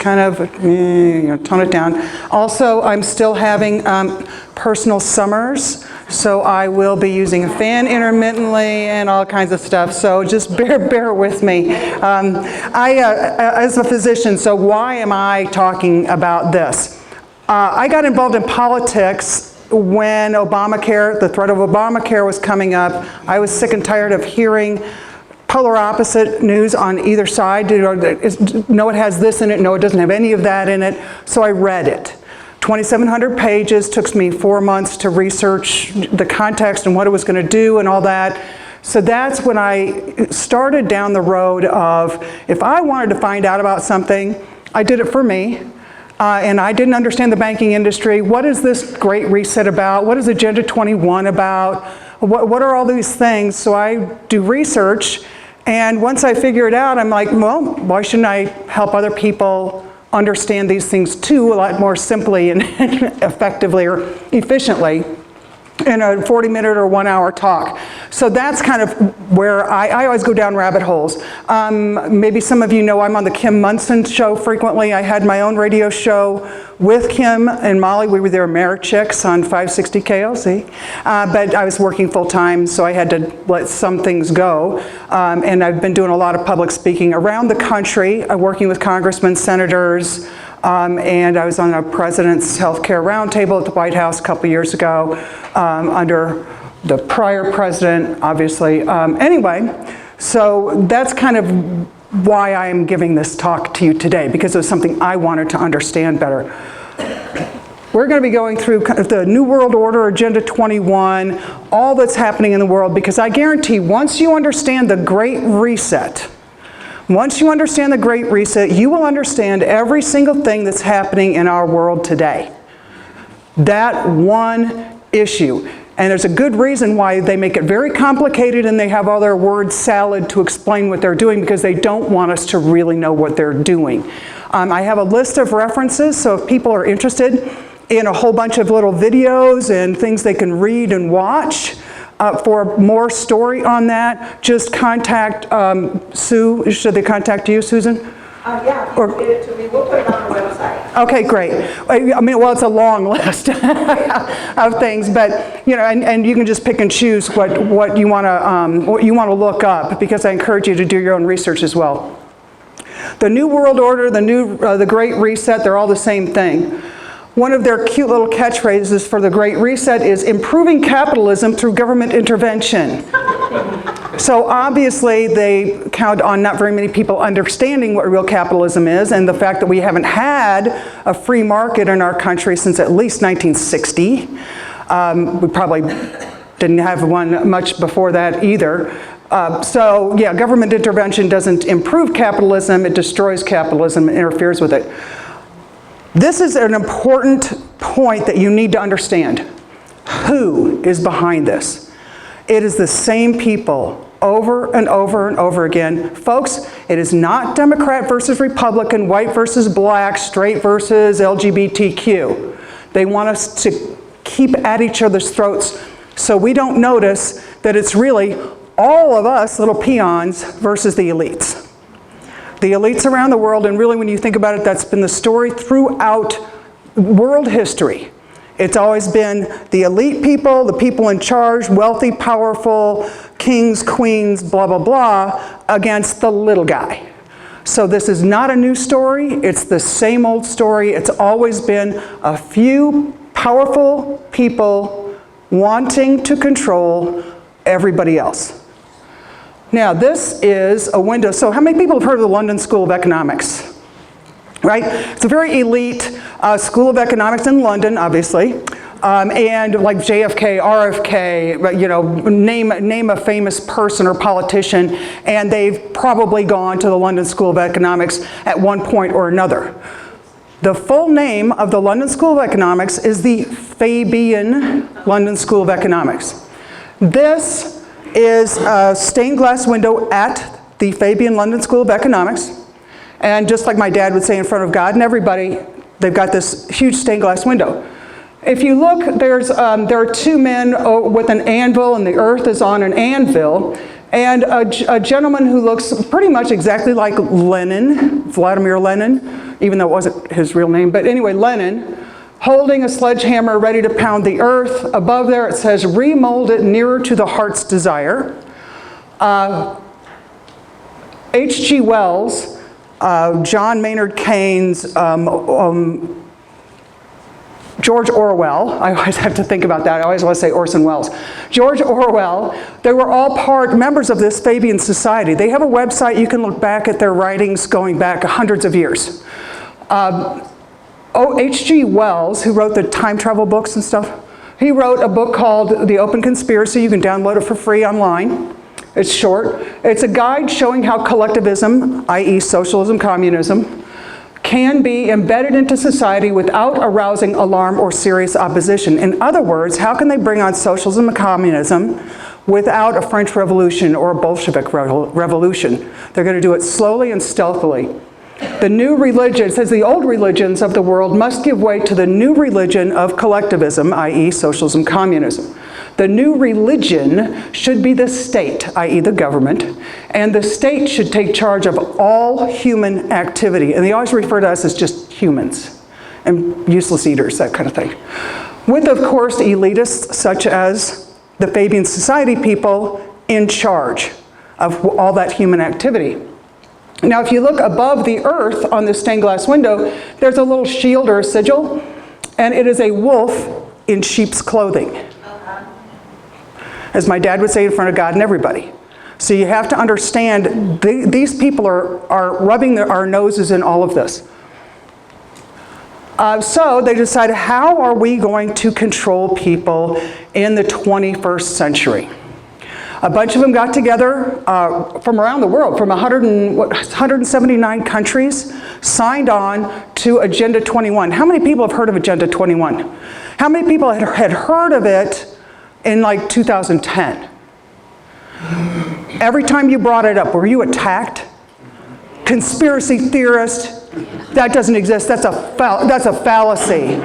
kind of, tone it down. Also, I'm still having personal summers, so I will be using a fan intermittently and all kinds of stuff, so just bear with me. As a physician, so why am I talking about this? I got involved in politics when Obamacare, the threat of Obamacare was coming up. I was sick and tired of hearing polar opposite news on either side. No, it has this in it, no, it doesn't have any of that in it. So I read it. 2,700 pages, took me 4 months to research the context and what it was going to do and all that. So that's when I started down the road of, if I wanted to find out about something, I did it for me. And I didn't understand the banking industry. What is this Great Reset about? What is Agenda 21 about? What are all these things? So I do research, and once I figure it out, I'm like, well, why shouldn't I help other people understand these things too, a lot more simply and effectively or efficiently in a 40-minute or 1-hour talk. So that's kind of where I always go down rabbit holes. Maybe some of you know I'm on the Kim Munson show frequently. I had my own radio show with Kim and Molly. We were their Americhicks on 560 KLC. But I was working full-time, so I had to let some things go. And I've been doing a lot of public speaking around the country, working with congressmen, senators, and I was on a President's Healthcare Roundtable at the White House a couple years ago under the prior president, obviously. Anyway, so that's kind of why I am giving this talk to you today, because it was something I wanted to understand better. We're going to be going through the New World Order, Agenda 21, all that's happening in the world, because I guarantee once you understand the Great Reset, once you understand the Great Reset, you will understand every single thing that's happening in our world today. That one issue. And there's a good reason why they make it very complicated and they have all their word salad to explain what they're doing, because they don't want us to really know what they're doing. I have a list of references, so if people are interested in a whole bunch of little videos and things they can read and watch, for more story on that, just contact Sue. Should they contact you, Susan? Yeah, or get it to me. We'll put it on our website. Okay, great. I mean, well, it's a long list of things, but and you can just pick and choose what you want to look up, because I encourage you to do your own research as well. The New World Order, the Great Reset, they're all the same thing. One of their cute little catchphrases for the Great Reset is improving capitalism through government intervention. So obviously they count on not very many people understanding what real capitalism is, and the fact that we haven't had a free market in our country since at least 1960. We probably didn't have one much before that either. So yeah, government intervention doesn't improve capitalism, it destroys capitalism, it interferes with it. This is an important point that you need to understand. Who is behind this? It is the same people over and over and over again. Folks, it is not Democrat versus Republican, white versus black, straight versus LGBTQ. They want us to keep at each other's throats so we don't notice that it's really all of us little peons versus the elites. The elites around the world, and really when you think about it, that's been the story throughout world history. It's always been the elite people, the people in charge, wealthy, powerful, kings, queens, blah, blah, blah, against the little guy. So this is not a new story, it's the same old story. It's always been a few powerful people wanting to control everybody else. Now, this is a window. So how many people have heard of the London School of Economics? Right? It's a very elite school of economics in London, obviously. And like JFK, RFK, name a famous person or politician, and they've probably gone to the London School of Economics at one point or another. The full name of the London School of Economics is the Fabian London School of Economics. This is a stained glass window at the Fabian London School of Economics. And just like my dad would say in front of God and everybody, they've got this huge stained glass window. If you look, there are two men with an anvil, and the earth is on an anvil. And a gentleman who looks pretty much exactly like Lenin, Vladimir Lenin, even though it wasn't his real name, but anyway, Lenin, holding a sledgehammer ready to pound the earth. Above there it says, remold it nearer to the heart's desire. H.G. Wells, John Maynard Keynes, George Orwell, I always have to think about that, I always want to say Orson Welles. George Orwell, they were all members of this Fabian Society. They have a website, you can look back at their writings going back hundreds of years. H.G. Wells, who wrote the time travel books and stuff, he wrote a book called The Open Conspiracy. You can download it for free online. It's short. It's a guide showing how collectivism, i.e. socialism, communism, can be embedded into society without arousing alarm or serious opposition. In other words, how can they bring on socialism and communism without a French Revolution or a Bolshevik revolution? They're going to do it slowly and stealthily. The new religion, it says the old religions of the world must give way to the new religion of collectivism, i.e. socialism, communism. The new religion should be the state, i.e. the government, and the state should take charge of all human activity. And they always refer to us as just humans and useless eaters, that kind of thing. With, of course, elitists such as the Fabian Society people in charge of all that human activity. Now, if you look above the earth on this stained glass window, there's a little shield or a sigil, and it is a wolf in sheep's clothing. As my dad would say, in front of God and everybody. So you have to understand, these people are rubbing our noses in all of this. So they decided, how are we going to control people in the 21st century? A bunch of them got together from around the world, from 179 countries, signed on to Agenda 21. How many people have heard of Agenda 21? How many people had heard of it in like 2010? Every time you brought it up, were you attacked? Conspiracy theorist? That doesn't exist. That's a fallacy.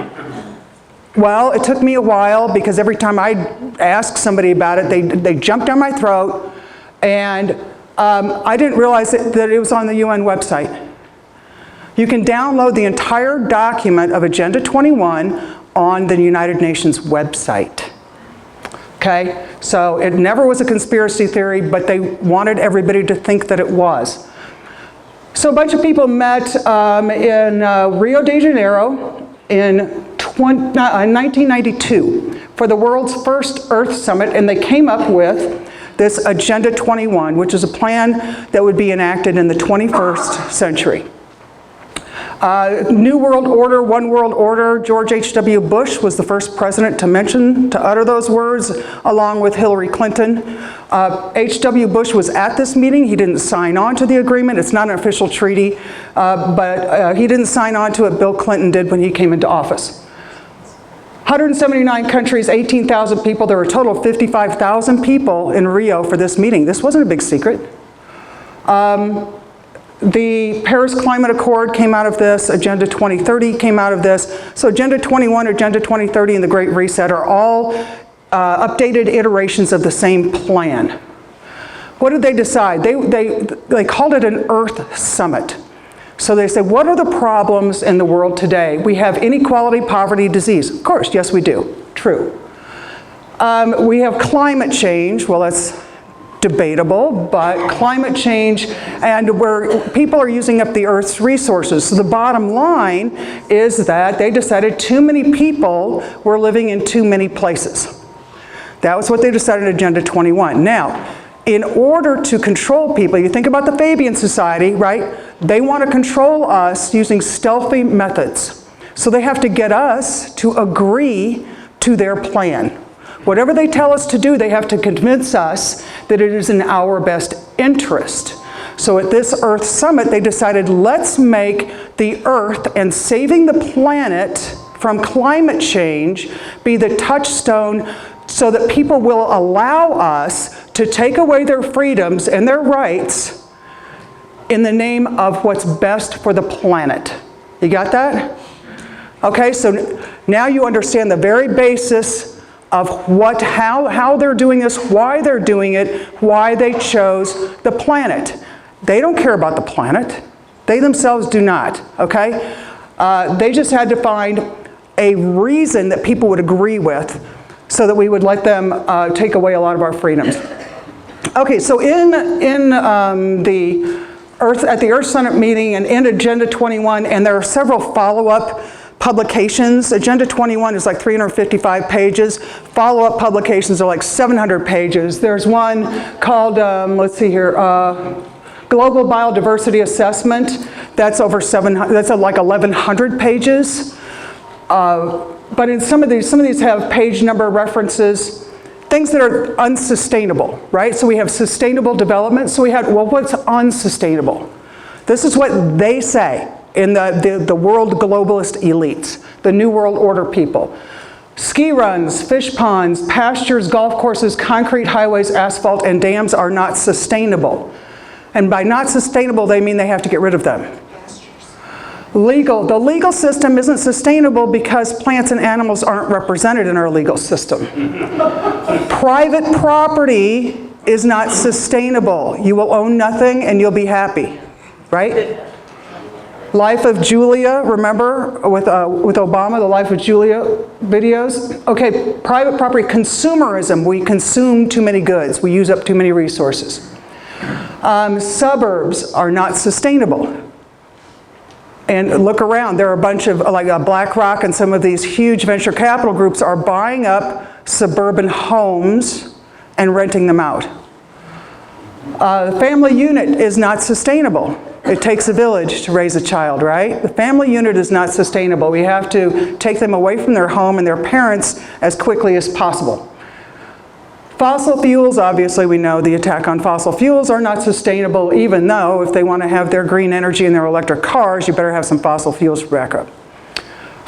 Well, it took me a while because every time I asked somebody about it, they jumped down my throat, and I didn't realize that it was on the UN website. You can download the entire document of Agenda 21 on the United Nations website. Okay, so it never was a conspiracy theory, but they wanted everybody to think that it was. So a bunch of people met in Rio de Janeiro in 1992 for the world's first Earth Summit, and they came up with this Agenda 21, which is a plan that would be enacted in the 21st century. New World Order, One World Order. George H.W. Bush was the first president to utter those words, along with Hillary Clinton. H.W. Bush was at this meeting. He didn't sign on to the agreement. It's not an official treaty, but he didn't sign on to it. Bill Clinton did when he came into office. 179 countries, 18,000 people. There were a total of 55,000 people in Rio for this meeting. This wasn't a big secret. The Paris Climate Accord came out of this. Agenda 2030 came out of this. So Agenda 21, Agenda 2030, and the Great Reset are all updated iterations of the same plan. What did they decide? They called it an Earth Summit. So they said, what are the problems in the world today? We have inequality, poverty, disease. Of course, yes we do. True. We have climate change. Well, that's debatable, but climate change, and where people are using up the Earth's resources. So the bottom line is that they decided too many people were living in too many places. That was what they decided in Agenda 21. Now, in order to control people, you think about the Fabian Society, right? They want to control us using stealthy methods. So they have to get us to agree to their plan. Whatever they tell us to do, they have to convince us that it is in our best interest. So at this Earth Summit, they decided, let's make the Earth and saving the planet from climate change be the touchstone so that people will allow us to take away their freedoms and their rights in the name of what's best for the planet. You got that? Okay, so now you understand the very basis of how they're doing this, why they're doing it, why they chose the planet. They don't care about the planet. They themselves do not, okay? They just had to find a reason that people would agree with so that we would let them take away a lot of our freedoms. Okay, so at the Earth Summit meeting and in Agenda 21, and there are several follow-up publications. Agenda 21 is like 355 pages. Follow-up publications are like 700 pages. There's one called, let's see here, Global Biodiversity Assessment. That's over 700. That's like 1,100 pages. But in some of these have page number references. Things that are unsustainable, right? So we have sustainable development. So we had, well, what's unsustainable? This is what they say in the world globalist elites, the New World Order people. Ski runs, fish ponds, pastures, golf courses, concrete highways, asphalt, and dams are not sustainable. And by not sustainable, they mean they have to get rid of them. The legal system isn't sustainable because plants and animals aren't represented in our legal system. Private property is not sustainable. You will own nothing and you'll be happy, right? Life of Julia, remember with Obama, the Life of Julia videos? Okay, private property, consumerism. We consume too many goods. We use up too many resources. Suburbs are not sustainable. And look around, there are a bunch of, like BlackRock and some of these huge venture capital groups are buying up suburban homes and renting them out. The family unit is not sustainable. It takes a village to raise a child, right? The family unit is not sustainable. We have to take them away from their home and their parents as quickly as possible. Fossil fuels, obviously we know the attack on fossil fuels are not sustainable, even though if they want to have their green energy in their electric cars, you better have some fossil fuels for backup.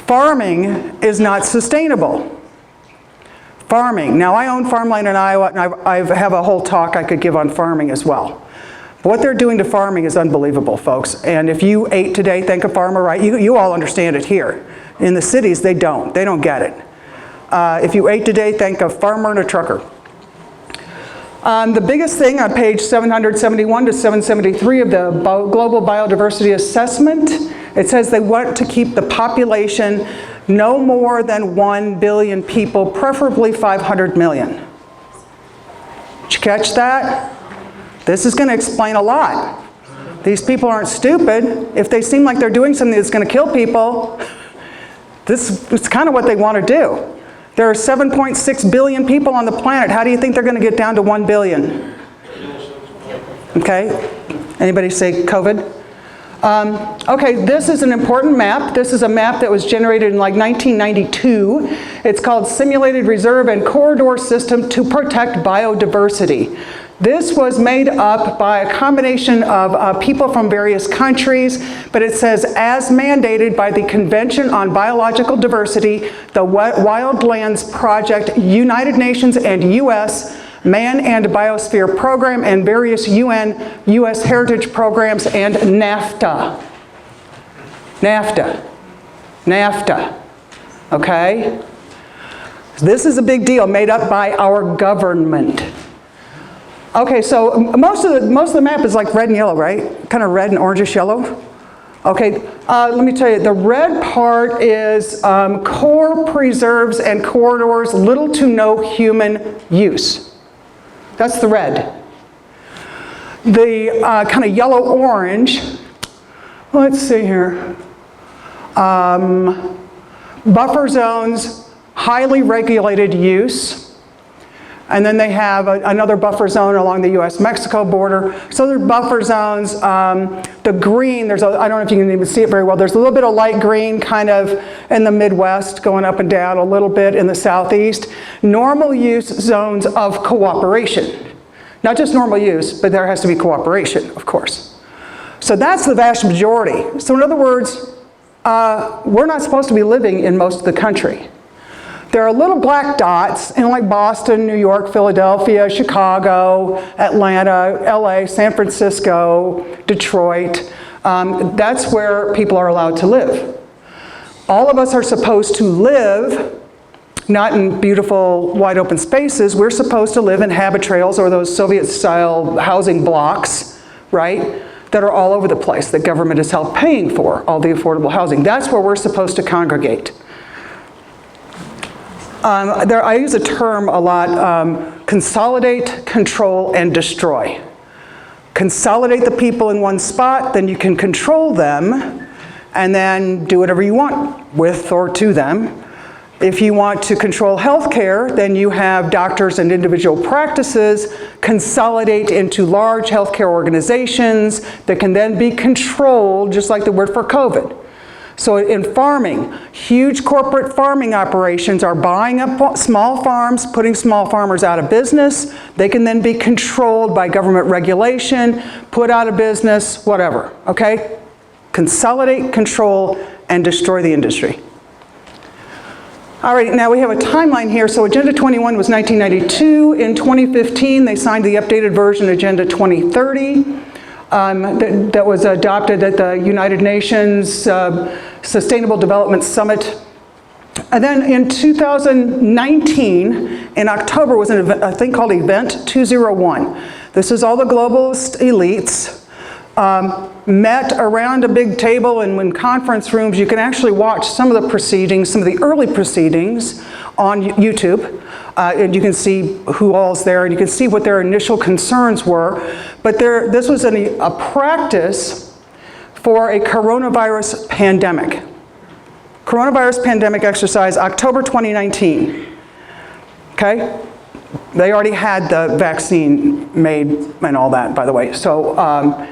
Farming is not sustainable. Farming. Now I own farmland in Iowa, and I have a whole talk I could give on farming as well. But what they're doing to farming is unbelievable, folks. And if you ate today, thank a farmer, right? You all understand it here. In the cities, they don't. They don't get it. If you ate today, thank a farmer and a trucker. The biggest thing on page 771 to 773 of the Global Biodiversity Assessment, it says they want to keep the population no more than 1 billion people, preferably 500 million. Did you catch that? This is going to explain a lot. These people aren't stupid. If they seem like they're doing something that's going to kill people, this is kind of what they want to do. There are 7.6 billion people on the planet. How do you think they're going to get down to 1 billion? Okay, anybody say COVID? Okay, this is an important map. This is a map that was generated in like 1992. It's called Simulated Reserve and Corridor System to Protect Biodiversity. This was made up by a combination of people from various countries, but it says, as mandated by the Convention on Biological Diversity, the Wildlands Project, United Nations and U.S. Man and Biosphere Program, and various UN, U.S. Heritage Programs, and NAFTA. NAFTA. Okay? This is a big deal made up by our government. Okay, so most of the map is like red and yellow, right? Kind of red and orangish yellow. Okay, let me tell you, the red part is core preserves and corridors, little to no human use. That's the red. The kind of yellow-orange, let's see here. Buffer zones, highly regulated use. And then they have another buffer zone along the US-Mexico border. So there are buffer zones. The green, I don't know if you can even see it very well. There's a little bit of light green kind of in the Midwest, going up and down a little bit in the Southeast. Normal use zones of cooperation. Not just normal use, but there has to be cooperation, of course. So that's the vast majority. So in other words, we're not supposed to be living in most of the country. There are little black dots in like Boston, New York, Philadelphia, Chicago, Atlanta, LA, San Francisco, Detroit. That's where people are allowed to live. All of us are supposed to live not in beautiful wide open spaces. We're supposed to live in habit trails or those Soviet-style housing blocks, right, that are all over the place that government has helped paying for, all the affordable housing. That's where we're supposed to congregate. I use a term a lot, consolidate, control, and destroy. Consolidate the people in one spot, then you can control them, and then do whatever you want with or to them. If you want to control healthcare, then you have doctors and individual practices consolidate into large healthcare organizations that can then be controlled, just like the word for COVID. So in farming, huge corporate farming operations are buying up small farms, putting small farmers out of business. They can then be controlled by government regulation, put out of business, whatever, okay? Consolidate, control, and destroy the industry. All right, now we have a timeline here. So Agenda 21 was 1992. In 2015, they signed the updated version, Agenda 2030. That was adopted at the United Nations Sustainable Development Summit. And then in 2019, in October, was a thing called Event 201. This is all the globalist elites met around a big table, and in conference rooms, you can actually watch some of the proceedings, some of the early proceedings on YouTube. And you can see who all's there, and you can see what their initial concerns were. But this was a practice for a coronavirus pandemic. Coronavirus pandemic exercise, October 2019. Okay? They already had the vaccine made and all that, by the way. So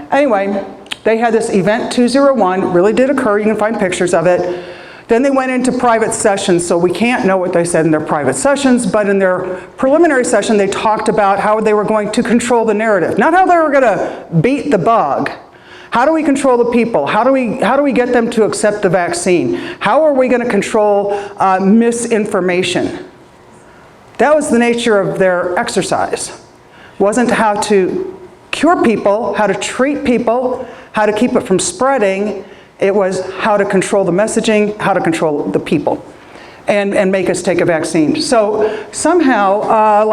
anyway, they had this Event 201, really did occur. You can find pictures of it. Then they went into private sessions, so we can't know what they said in their private sessions, but in their preliminary session, they talked about how they were going to control the narrative. Not how they were going to beat the bug. How do we control the people? How do we get them to accept the vaccine? How are we going to control misinformation? That was the nature of their exercise. It wasn't how to cure people, how to treat people, how to keep it from spreading. It was how to control the messaging, how to control the people, and make us take a vaccine. So somehow,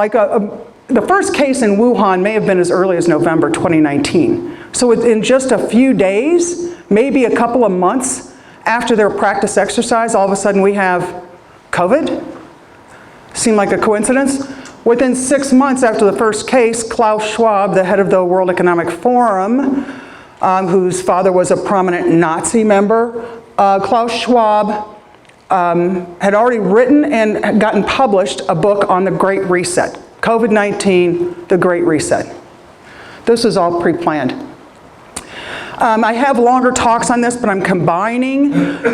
the first case in Wuhan may have been as early as November 2019. So in just a few days, maybe a couple of months after their practice exercise, all of a sudden we have COVID. Seemed like a coincidence. Within 6 months after the first case, Klaus Schwab, the head of the World Economic Forum, whose father was a prominent Nazi member, Klaus Schwab had already written and gotten published a book on the Great Reset. COVID-19, the Great Reset. This was all pre-planned. I have longer talks on this, but I'm combining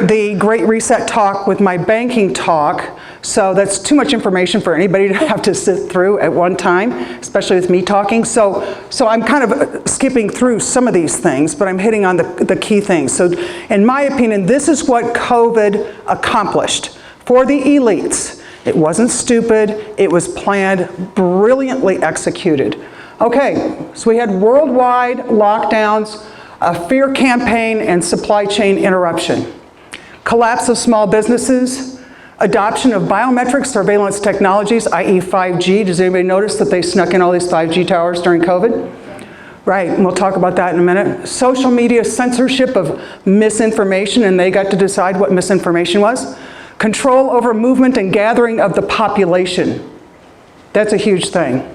the Great Reset talk with my banking talk, so that's too much information for anybody to have to sit through at one time, especially with me talking. So I'm kind of skipping through some of these things, but I'm hitting on the key things. So in my opinion, this is what COVID accomplished for the elites. It wasn't stupid, it was planned, brilliantly executed. Okay, so we had worldwide lockdowns, a fear campaign, and supply chain interruption. Collapse of small businesses, adoption of biometric surveillance technologies, i.e. 5G. Does anybody notice that they snuck in all these 5G towers during COVID? Right, and we'll talk about that in a minute. Social media censorship of misinformation, and they got to decide what misinformation was. Control over movement and gathering of the population. That's a huge thing.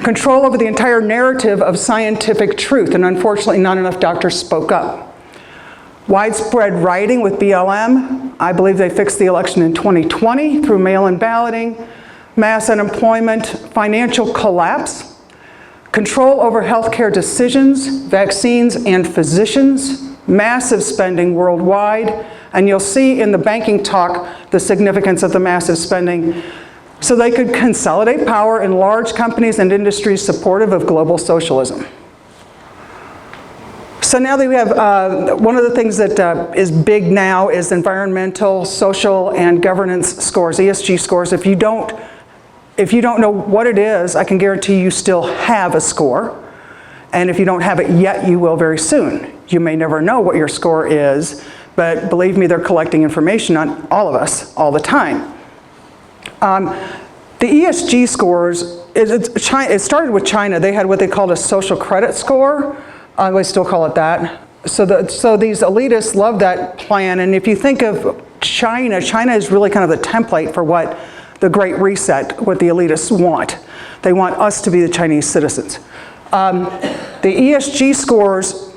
Control over the entire narrative of scientific truth, and unfortunately not enough doctors spoke up. Widespread rioting with BLM. I believe they fixed the election in 2020 through mail-in balloting. Mass unemployment, financial collapse. Control over healthcare decisions, vaccines, and physicians. Massive spending worldwide. And you'll see in the banking talk the significance of the massive spending. So they could consolidate power in large companies and industries supportive of global socialism. So now that we have, one of the things that is big now is environmental, social, and governance scores, ESG scores. If you don't know what it is, I can guarantee you still have a score. And if you don't have it yet, you will very soon. You may never know what your score is, but believe me, they're collecting information on all of us all the time. The ESG scores, it started with China. They had what they called a social credit score. They still call it that. So these elitists love that plan. And if you think of China, China is really kind of the template for what the Great Reset, what the elitists want. They want us to be the Chinese citizens. The ESG scores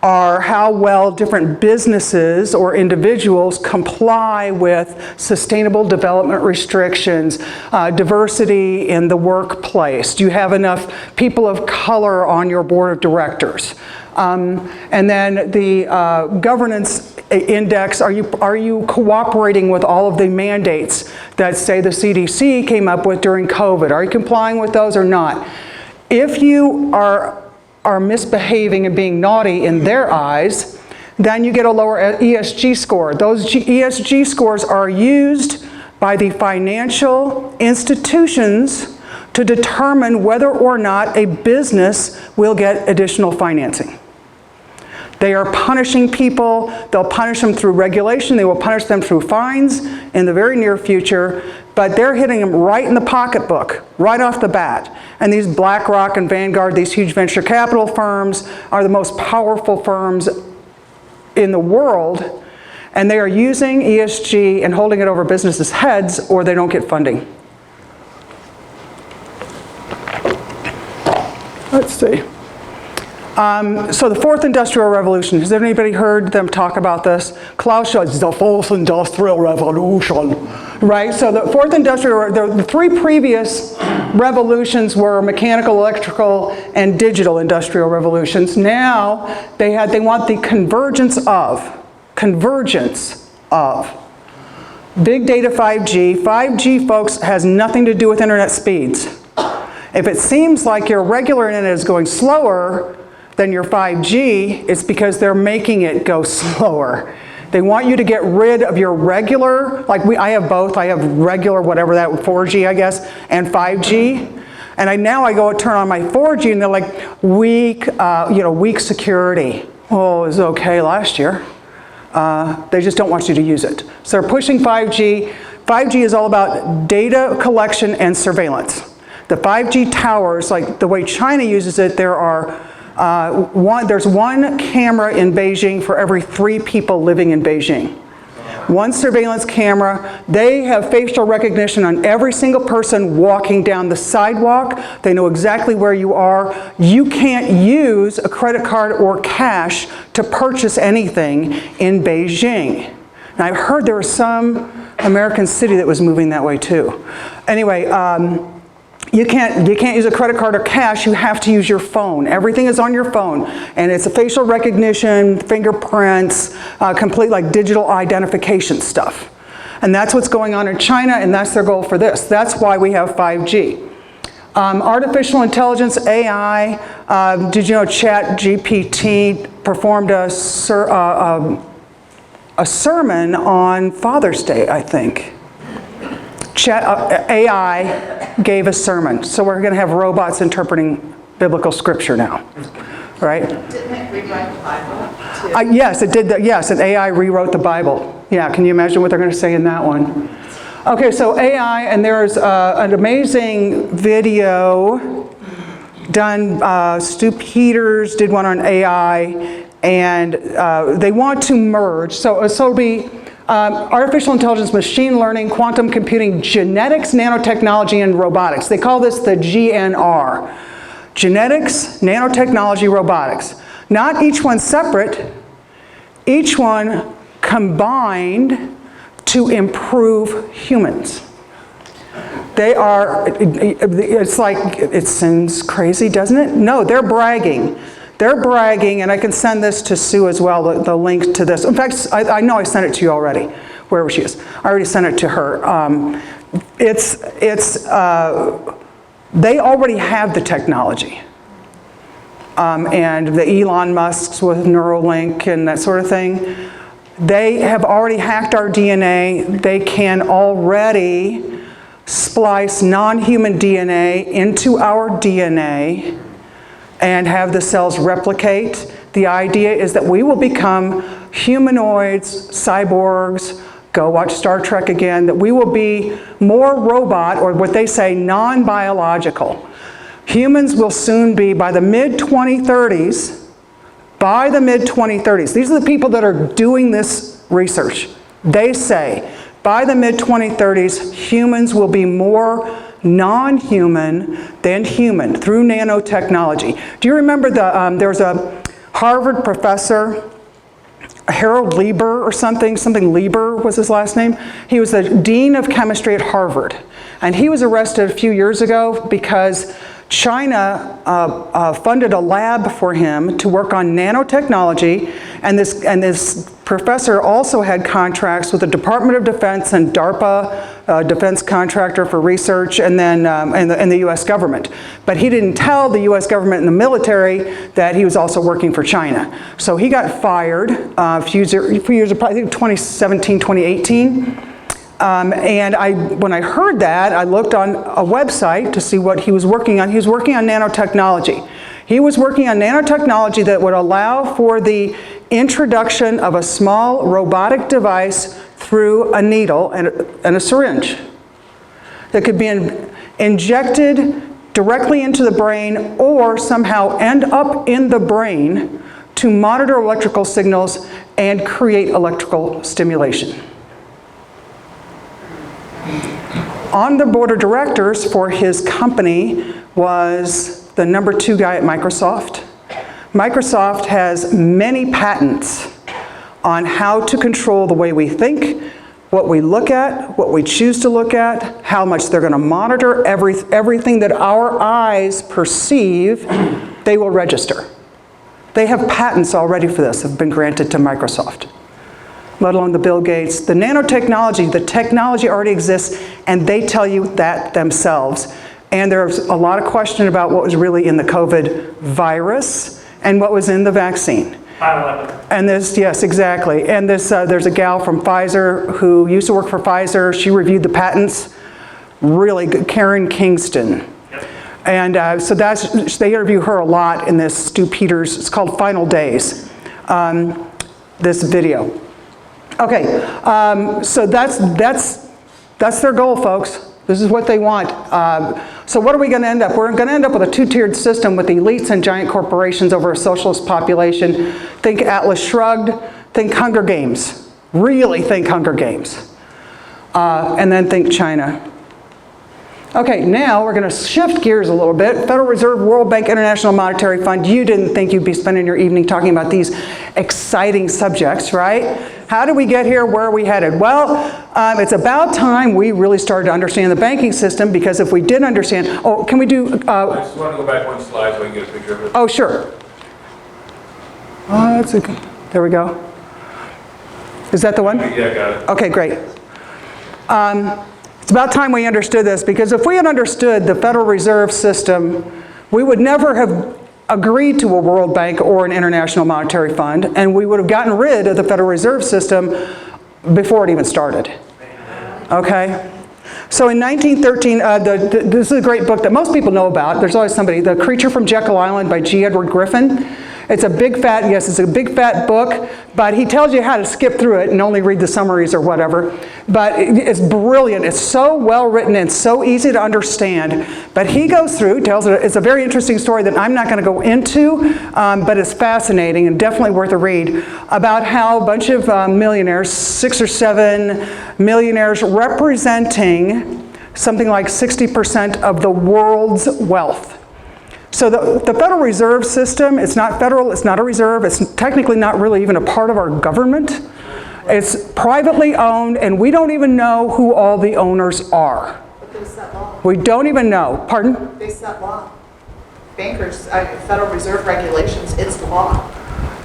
are how well different businesses or individuals comply with sustainable development restrictions, diversity in the workplace. Do you have enough people of color on your board of directors? And then the governance index, are you cooperating with all of the mandates that, say, the CDC came up with during COVID? Are you complying with those or not? If you are misbehaving and being naughty in their eyes, then you get a lower ESG score. Those ESG scores are used by the financial institutions to determine whether or not a business will get additional financing. They are punishing people. They'll punish them through regulation. They will punish them through fines in the very near future. But they're hitting them right in the pocketbook, right off the bat. And these BlackRock and Vanguard, these huge venture capital firms, are the most powerful firms in the world. And they are using ESG and holding it over businesses' heads, or they don't get funding. Let's see. So the fourth industrial revolution, has anybody heard them talk about this? Klaus Schwab, the fourth industrial revolution, right? So the fourth industrial, the three previous revolutions were mechanical, electrical, and digital industrial revolutions. Now they want the convergence of big data 5G. 5G, folks, has nothing to do with internet speeds. If it seems like your regular internet is going slower than your 5G, it's because they're making it go slower. They want you to get rid of your regular, like I have both. I have regular, whatever that, 4G, I guess, and 5G. And now I go and turn on my 4G, and they're like, weak security. Oh, it was okay last year. They just don't want you to use it. So they're pushing 5G. 5G is all about data collection and surveillance. The 5G towers, like the way China uses it, there's one camera in Beijing for every 3 people living in Beijing. One surveillance camera. They have facial recognition on every single person walking down the sidewalk. They know exactly where you are. You can't use a credit card or cash to purchase anything in Beijing. And I've heard there was some American city that was moving that way too. Anyway, you can't use a credit card or cash. You have to use your phone. Everything is on your phone. And it's a facial recognition, fingerprints, complete like digital identification stuff. And that's what's going on in China, and that's their goal for this. That's why we have 5G. Artificial intelligence, AI, did you know ChatGPT performed a sermon on Father's Day, I think. AI gave a sermon. So we're going to have robots interpreting biblical scripture now, right? Didn't it rewrite the Bible? Yes, it did. Yes, and AI rewrote the Bible. Yeah, can you imagine what they're going to say in that one? Okay, so AI, and there's an amazing video done. Stu Peters did one on AI, and they want to merge. So it'll be artificial intelligence, machine learning, quantum computing, genetics, nanotechnology, and robotics. They call this the GNR. Genetics, nanotechnology, robotics. Not each one separate, each one combined to improve humans. They are, it's like, it seems crazy, doesn't it? No, they're bragging. They're bragging, and I can send this to Sue as well, the link to this. In fact, I know I sent it to you already, wherever she is. I already sent it to her. They already have the technology. And the Elon Musks with Neuralink and that sort of thing, they have already hacked our DNA. They can already splice non-human DNA into our DNA and have the cells replicate. The idea is that we will become humanoids, cyborgs, go watch Star Trek again, that we will be more robot, or what they say, non-biological. Humans will soon be, by the mid-2030s, these are the people that are doing this research. They say, by the mid-2030s, humans will be more non-human than human through nanotechnology. Do you remember there was a Harvard professor, Harold Lieber or something Lieber was his last name. He was the dean of chemistry at Harvard. And he was arrested a few years ago because China funded a lab for him to work on nanotechnology, and this professor also had contracts with the Department of Defense and DARPA, defense contractor for research, and then and the U.S. government. But he didn't tell the U.S. government and the military that he was also working for China. So he got fired a few years, probably 2017, 2018. And when I heard that, I looked on a website to see what he was working on. He was working on nanotechnology. He was working on nanotechnology that would allow for the introduction of a small robotic device through a needle and a syringe that could be injected directly into the brain or somehow end up in the brain to monitor electrical signals and create electrical stimulation. On the board of directors for his company was the #2 guy at Microsoft. Microsoft has many patents on how to control the way we think, what we look at, what we choose to look at, how much they're going to monitor everything that our eyes perceive, they will register. They have patents already for this, have been granted to Microsoft, let alone the Bill Gates. The nanotechnology, the technology already exists, and they tell you that themselves. And there's a lot of question about what was really in the COVID virus and what was in the vaccine. And this, yes, exactly. And this, there's a gal from Pfizer who used to work for Pfizer. She reviewed the patents, really good, Karen Kingston. Yep. And so they interview her a lot in this Stu Peters, it's called Final Days, this video. Okay, so that's their goal, folks. This is what they want. So what are we going to end up? We're going to end up with a two-tiered system with elites and giant corporations over a socialist population. Think Atlas Shrugged, think Hunger Games. Really think Hunger Games. And then think China. Okay, now we're going to shift gears a little bit. Federal Reserve, World Bank, International Monetary Fund. You didn't think you'd be spending your evening talking about these exciting subjects, right? How did we get here? Where are we headed? Well, it's about time we really started to understand the banking system, because if we did understand, oh, can we do? I just want to go back one slide so I can get a picture of it. Oh, sure. That's okay. There we go. Is that the one? Yeah, got it. Okay, great. It's about time we understood this, because if we had understood the Federal Reserve System, we would never have agreed to a World Bank or an International Monetary Fund, and we would have gotten rid of the Federal Reserve System before it even started. Okay? So in 1913, this is a great book that most people know about. There's always somebody, The Creature from Jekyll Island by G. Edward Griffin. It's a big fat, yes, it's a big fat book, but he tells you how to skip through it and only read the summaries or whatever. But it's brilliant. It's so well written and so easy to understand. But he goes through, tells it, it's a very interesting story that I'm not going to go into, but it's fascinating and definitely worth a read, about how a bunch of millionaires, 6 or 7 millionaires representing something like 60% of the world's wealth. So the Federal Reserve System, it's not federal, it's not a reserve, it's technically not really even a part of our government. It's privately owned, and we don't even know who all the owners are. But they set law. We don't even know. Pardon? They set law. Bankers, Federal Reserve regulations, it's law.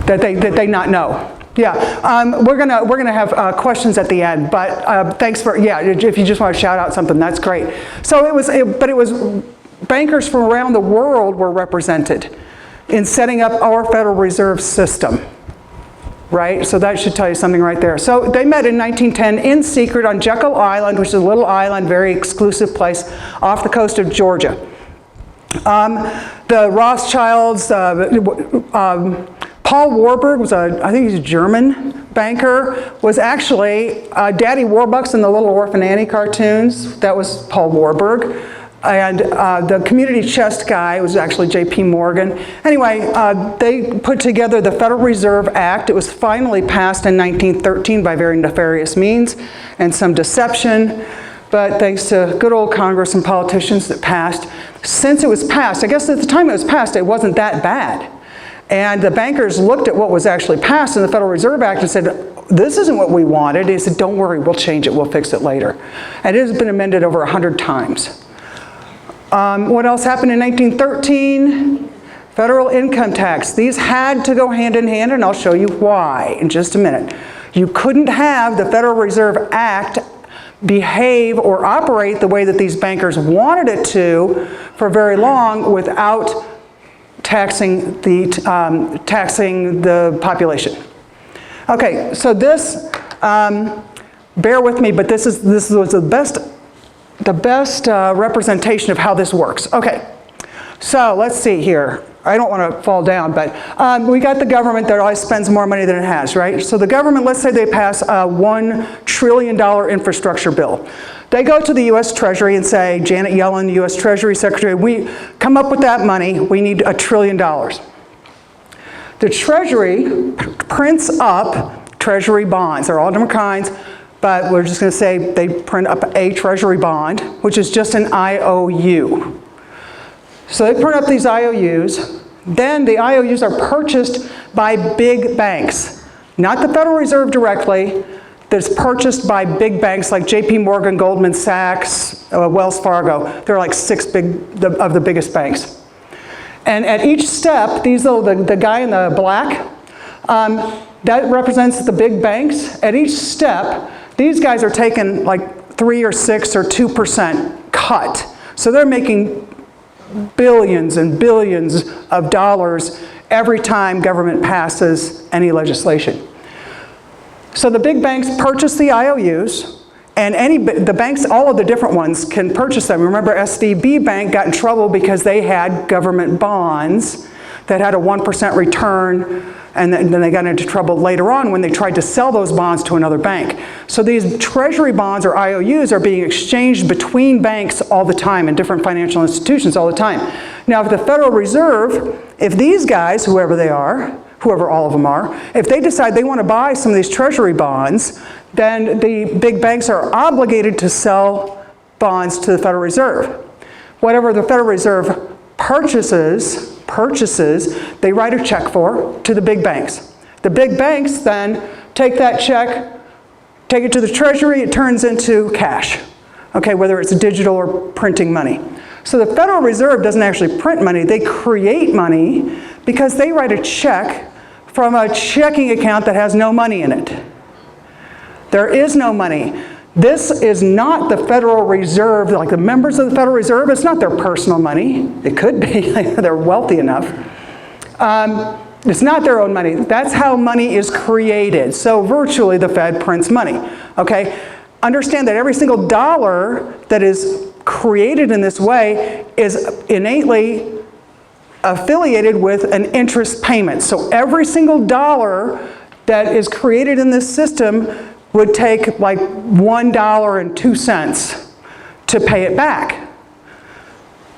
That they not know. Yeah, we're gonna have questions at the end, but thanks for, yeah, if you just want to shout out something, that's great. So it was bankers from around the world were represented in setting up our Federal Reserve System, right? So that should tell you something right there. So they met in 1910 in secret on Jekyll Island, which is a little island, very exclusive place off the coast of Georgia. The Rothschilds, Paul Warburg was I think he's a German banker, was actually Daddy Warbucks in the Little Orphan Annie cartoons. That was Paul Warburg. And the community chest guy was actually J.P. Morgan. Anyway, they put together the Federal Reserve Act. It was finally passed in 1913 by very nefarious means and some deception. But thanks to good old Congress and politicians that passed. Since it was passed, I guess at the time it was passed, it wasn't that bad. And the bankers looked at what was actually passed in the Federal Reserve Act and said, this isn't what we wanted. They said, don't worry, we'll change it, we'll fix it later. And it has been amended over 100 times. What else happened in 1913? Federal income tax. These had to go hand in hand, and I'll show you why in just a minute. You couldn't have the Federal Reserve Act behave or operate the way that these bankers wanted it to for very long without taxing the population. Okay, so this, bear with me, but this was the best representation of how this works. Okay, so let's see here. I don't want to fall down, but we got the government that always spends more money than it has, right? So the government, let's say they pass a $1 trillion infrastructure bill. They go to the U.S. Treasury and say, Janet Yellen, the U.S. Treasury Secretary, we come up with that money, we need $1 trillion. The Treasury prints up Treasury bonds. They're all different kinds. But we're just going to say they print up a Treasury bond, which is just an IOU. So they print up these IOUs. Then the IOUs are purchased by big banks. Not the Federal Reserve directly. That's purchased by big banks like J.P. Morgan, Goldman Sachs, Wells Fargo. They're like of the biggest banks. And at each step, the guy in the black, that represents the big banks. At each step, these guys are taking like 3 or 6 or 2% cut. So they're making billions and billions of dollars every time government passes any legislation. So the big banks purchase the IOUs, and the banks, all of the different ones, can purchase them. Remember, SVB Bank got in trouble because they had government bonds that had a 1% return, and then they got into trouble later on when they tried to sell those bonds to another bank. So these treasury bonds or IOUs are being exchanged between banks all the time and different financial institutions all the time. Now, if the Federal Reserve, if these guys, whoever they are, whoever all of them are, if they decide they want to buy some of these treasury bonds, then the big banks are obligated to sell bonds to the Federal Reserve. Whatever the Federal Reserve purchases, they write a check for to the big banks. The big banks then take that check, take it to the Treasury, it turns into cash. Okay, whether it's digital or printing money. So the Federal Reserve doesn't actually print money, they create money because they write a check from a checking account that has no money in it. There is no money. This is not the Federal Reserve, like the members of the Federal Reserve, it's not their personal money. It could be, they're wealthy enough. It's not their own money. That's how money is created. So virtually the Fed prints money, okay? Understand that every single dollar that is created in this way is innately affiliated with an interest payment. So every single dollar that is created in this system would take like $1.02 to pay it back.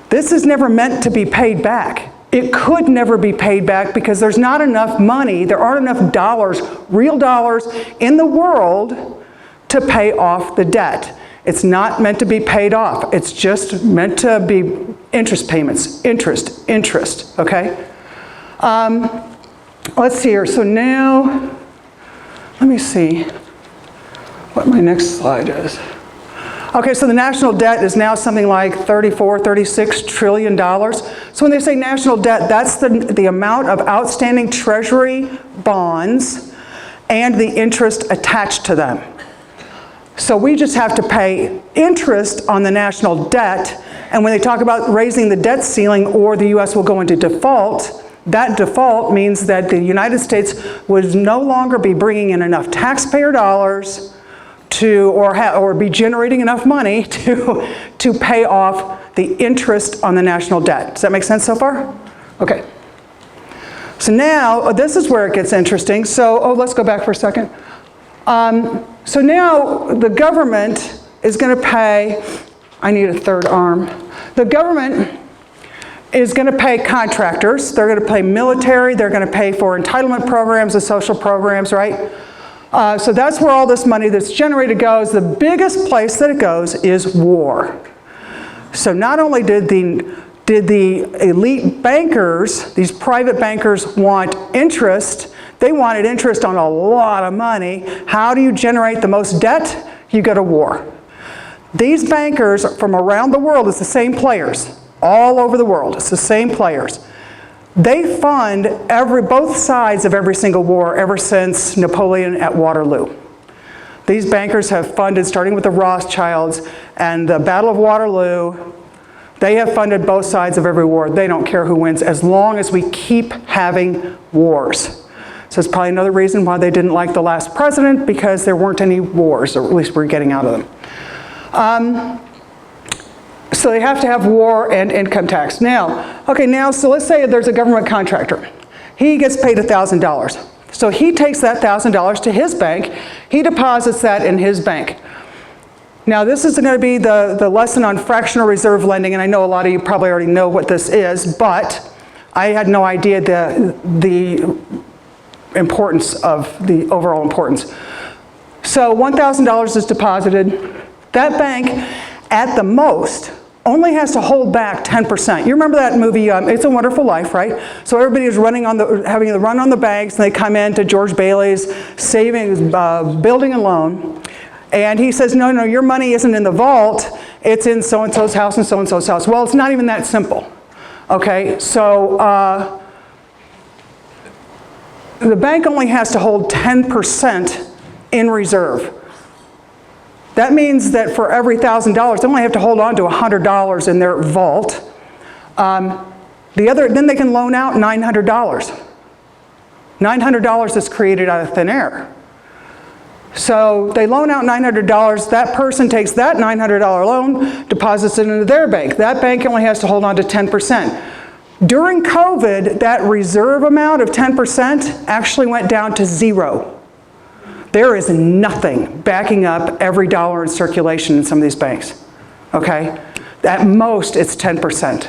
This is never meant to be paid back. It could never be paid back because there's not enough money, there aren't enough dollars, real dollars in the world to pay off the debt. It's not meant to be paid off. It's just meant to be interest payments, interest, okay? Let's see here, so now, let me see what my next slide is. Okay, so the national debt is now something like $34, $36 trillion. So when they say national debt, that's the amount of outstanding Treasury bonds and the interest attached to them. So we just have to pay interest on the national debt, and when they talk about raising the debt ceiling or the U.S. will go into default, that default means that the United States would no longer be bringing in enough taxpayer dollars to, or be generating enough money to pay off the interest on the national debt. Does that make sense so far? Okay. So now, this is where it gets interesting. So, let's go back for a second. So now the government is going to pay, I need a third arm. The government is going to pay contractors. They're going to pay military. They're going to pay for entitlement programs and social programs, right? So that's where all this money that's generated goes. The biggest place that it goes is war. So not only did the elite bankers, these private bankers, want interest, they wanted interest on a lot of money. How do you generate the most debt? You go to war. These bankers from around the world, it's the same players, all over the world, it's the same players. They fund both sides of every single war ever since Napoleon at Waterloo. These bankers have funded, starting with the Rothschilds and the Battle of Waterloo, they have funded both sides of every war. They don't care who wins as long as we keep having wars. So it's probably another reason why they didn't like the last president, because there weren't any wars, or at least we're getting out of them. So they have to have war and income tax. Now, so let's say there's a government contractor. He gets paid $1,000. So he takes that $1,000 to his bank. He deposits that in his bank. Now this is going to be the lesson on fractional reserve lending, and I know a lot of you probably already know what this is, but I had no idea the importance of the overall importance. So $1,000 is deposited. That bank, at the most, only has to hold back 10%. You remember that movie, It's a Wonderful Life, right? So everybody is having the run on the banks, and they come into George Bailey's savings, building a loan, and he says, no, your money isn't in the vault, it's in so-and-so's house and so-and-so's house. Well, it's not even that simple, okay? So the bank only has to hold 10% in reserve. That means that for every $1,000, they only have to hold on to $100 in their vault. Then they can loan out $900. $900 is created out of thin air. So they loan out $900. That person takes that $900 loan, deposits it into their bank. That bank only has to hold on to 10%. During COVID, that reserve amount of 10% actually went down to zero. There is nothing backing up every dollar in circulation in some of these banks, okay? At most, it's 10%.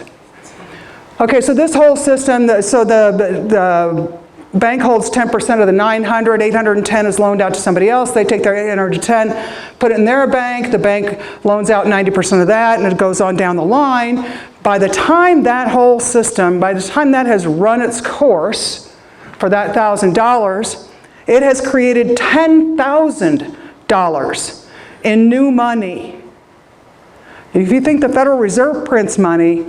Okay, so this whole system, so the bank holds 10% of the 900, 810 is loaned out to somebody else. They take their 810, put it in their bank. The bank loans out 90% of that, and it goes on down the line. By the time that whole system, by the time that has run its course for that $1,000, it has created $10,000 in new money. If you think the Federal Reserve prints money,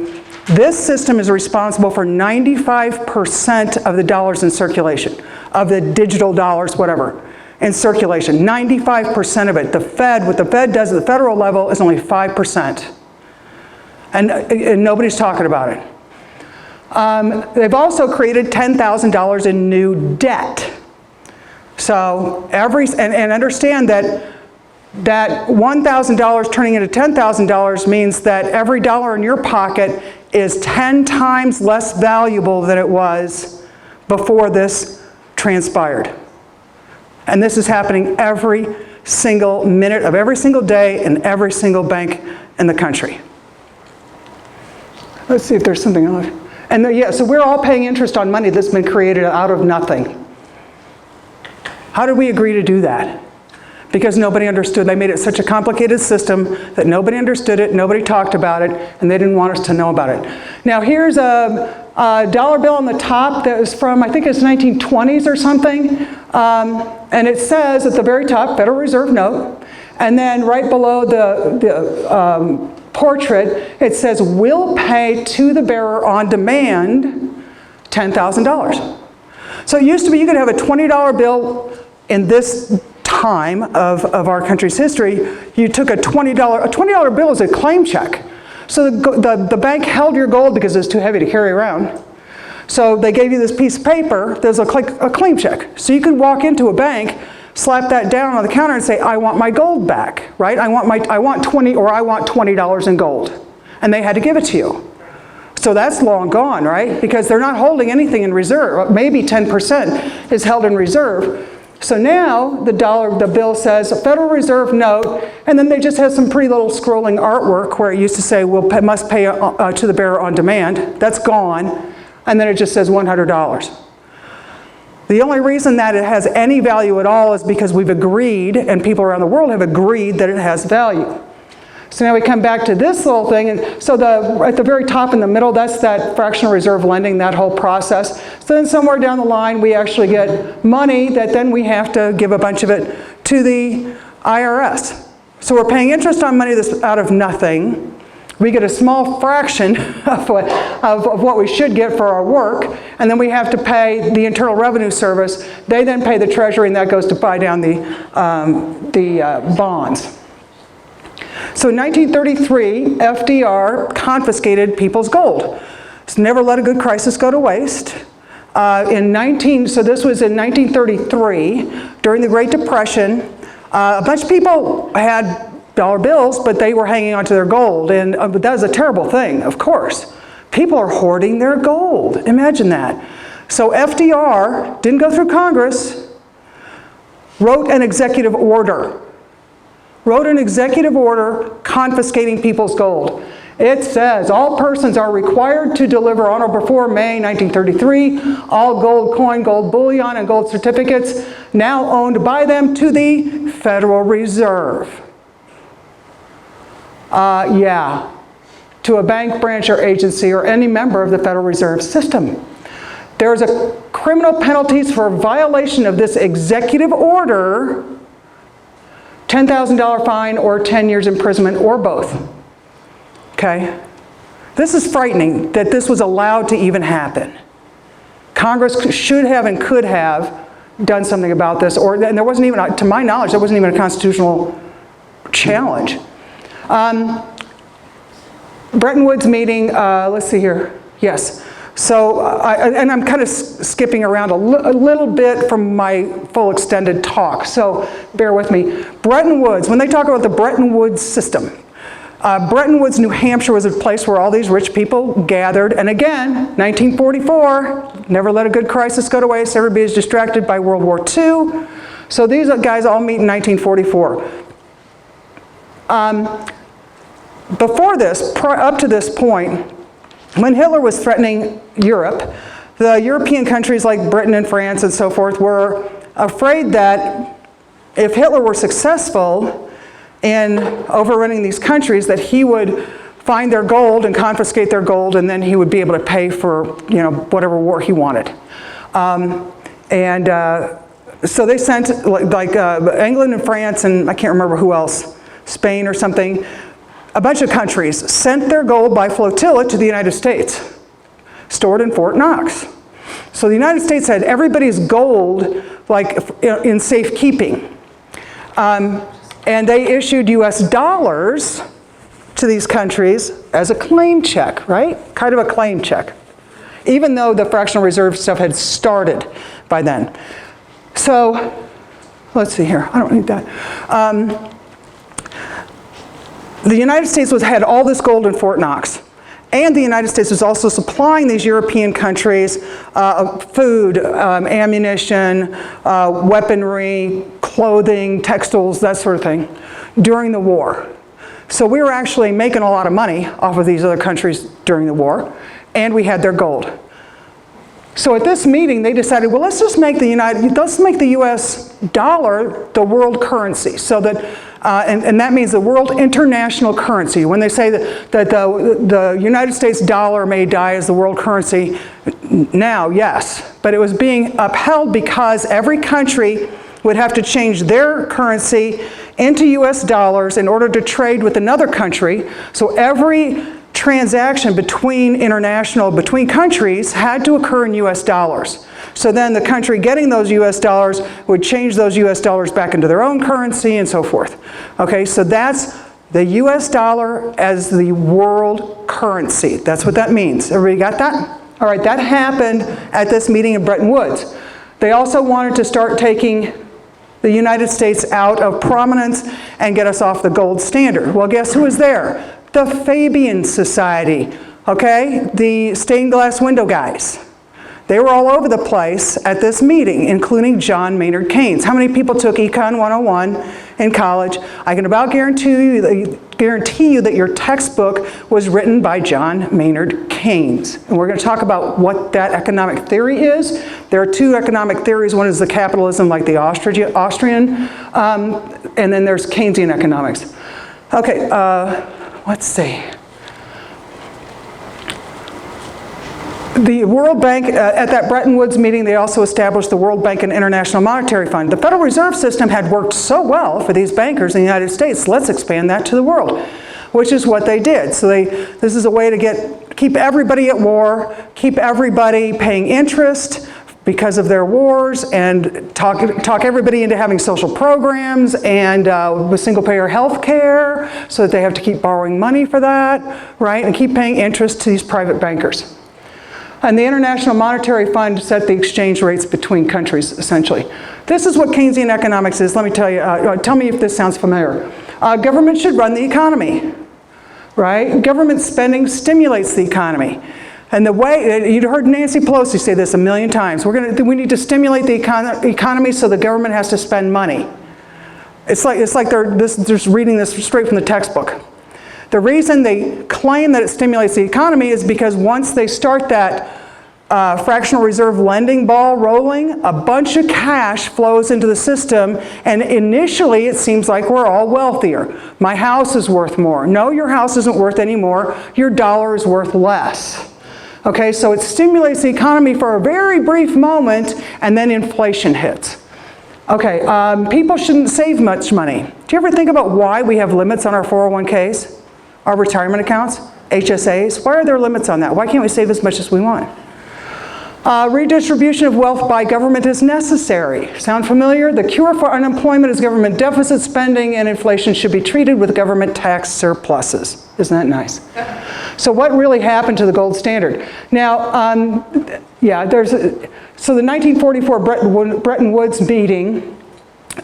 this system is responsible for 95% of the dollars in circulation, of the digital dollars, whatever, in circulation. 95% of it. The Fed, what the Fed does at the federal level is only 5%. And nobody's talking about it. They've also created $10,000 in new debt. So and understand that $1,000 turning into $10,000 means that every dollar in your pocket is 10 times less valuable than it was before this transpired. And this is happening every single minute of every single day in every single bank in the country. Let's see if there's something else. And so we're all paying interest on money that's been created out of nothing. How did we agree to do that? Because nobody understood. They made it such a complicated system that nobody understood it, nobody talked about it, and they didn't want us to know about it. Now here's a dollar bill on the top that was from, I think it's 1920s or something. And it says at the very top, Federal Reserve note. And then right below the portrait, it says, will pay to the bearer on demand $10,000. So it used to be you could have a $20 bill in this time of our country's history. You took a $20 bill is a claim check. So the bank held your gold because it was too heavy to carry around. So they gave you this piece of paper, there's a claim check. So you could walk into a bank, slap that down on the counter and say, I want my gold back, right? I want $20 in gold. And they had to give it to you. So that's long gone, right? Because they're not holding anything in reserve. Maybe 10% is held in reserve. So now the bill says a Federal Reserve note, and then they just have some pretty little scrolling artwork where it used to say, must pay to the bearer on demand. That's gone. And then it just says $100. The only reason that it has any value at all is because we've agreed, and people around the world have agreed that it has value. So now we come back to this little thing, and so at the very top in the middle, that's that fractional reserve lending, that whole process. So then somewhere down the line, we actually get money that then we have to give a bunch of it to the IRS. So we're paying interest on money that's out of nothing. We get a small fraction of what we should get for our work, and then we have to pay the Internal Revenue Service. They then pay the Treasury, and that goes to buy down the bonds. So in 1933, FDR confiscated people's gold. So never let a good crisis go to waste. So this was in 1933, during the Great Depression. A bunch of people had dollar bills, but they were hanging onto their gold, and that was a terrible thing, of course. People are hoarding their gold. Imagine that. So FDR didn't go through Congress, wrote an executive order confiscating people's gold. It says all persons are required to deliver on or before May 1933 all gold coin, gold bullion, and gold certificates now owned by them to the Federal Reserve. To a bank, branch, or agency, or any member of the Federal Reserve System. There's a criminal penalties for violation of this executive order, $10,000 fine or 10 years imprisonment, or both. Okay? This is frightening that this was allowed to even happen. Congress should have and could have done something about this, and there wasn't even, to my knowledge, there wasn't even a constitutional challenge. Bretton Woods meeting, let's see here, yes. So, and I'm kind of skipping around a little bit from my full extended talk, so bear with me. Bretton Woods, when they talk about the Bretton Woods system, Bretton Woods, New Hampshire was a place where all these rich people gathered, and again, 1944, never let a good crisis go to waste, everybody's distracted by World War II. So these guys all meet in 1944. Before this, up to this point, when Hitler was threatening Europe, the European countries like Britain and France and so forth were afraid that if Hitler were successful in overrunning these countries, that he would find their gold and confiscate their gold, and then he would be able to pay for whatever war he wanted. So they sent England and France and I can't remember who else, Spain or something, a bunch of countries sent their gold by flotilla to the United States, stored in Fort Knox. So the United States had everybody's gold in safekeeping. And they issued US dollars to these countries as a claim check, right? Kind of a claim check, even though the fractional reserve stuff had started by then. So let's see here, I don't need that. The United States had all this gold in Fort Knox, and the United States was also supplying these European countries food, ammunition, weaponry, clothing, textiles, that sort of thing, during the war. So we were actually making a lot of money off of these other countries during the war, and we had their gold. So at this meeting, they decided, well, let's make the U.S. dollar the world currency, so that, and that means the world international currency. When they say that the United States dollar may die as the world currency now, yes, but it was being upheld because every country would have to change their currency into U.S. dollars in order to trade with another country. So every transaction between countries had to occur in US dollars. So then the country getting those US dollars would change those US dollars back into their own currency and so forth. Okay, so that's the US dollar as the world currency. That's what that means. Everybody got that? All right, that happened at this meeting in Bretton Woods. They also wanted to start taking the United States out of prominence and get us off the gold standard. Well, guess who was there? The Fabian Society, Okay, the stained glass window guys. They were all over the place at this meeting, including John Maynard Keynes. How many people took Econ 101 in college? I can about guarantee you that your textbook was written by John Maynard Keynes. And we're going to talk about what that economic theory is. There are two economic theories. One is the capitalism like the Austrian, and then there's Keynesian economics. Okay, let's see. The World Bank, at that Bretton Woods meeting, they also established the World Bank and International Monetary Fund. The Federal Reserve System had worked so well for these bankers in the United States, let's expand that to the world, which is what they did. So this is a way to keep everybody at war, keep everybody paying interest because of their wars, and talk everybody into having social programs and with single-payer health care so that they have to keep borrowing money for that, right, and keep paying interest to these private bankers. And the International Monetary Fund set the exchange rates between countries, essentially. This is what Keynesian economics is. Let me tell you, tell me if this sounds familiar. Government should run the economy, right? Government spending stimulates the economy. And the way, you'd heard Nancy Pelosi say this a million times, we need to stimulate the economy so the government has to spend money. It's like they're just reading this straight from the textbook. The reason they claim that it stimulates the economy is because once they start that fractional reserve lending ball rolling, a bunch of cash flows into the system, and initially it seems like we're all wealthier. My house is worth more. No, your house isn't worth any more. Your dollar is worth less. Okay, so it stimulates the economy for a very brief moment, and then inflation hits. Okay, people shouldn't save much money. Do you ever think about why we have limits on our 401ks? Our retirement accounts, HSAs, why are there limits on that? Why can't we save as much as we want? Redistribution of wealth by government is necessary. Sound familiar? The cure for unemployment is government deficit spending, and inflation should be treated with government tax surpluses. Isn't that nice? So what really happened to the gold standard? Now, so the 1944 Bretton Woods meeting,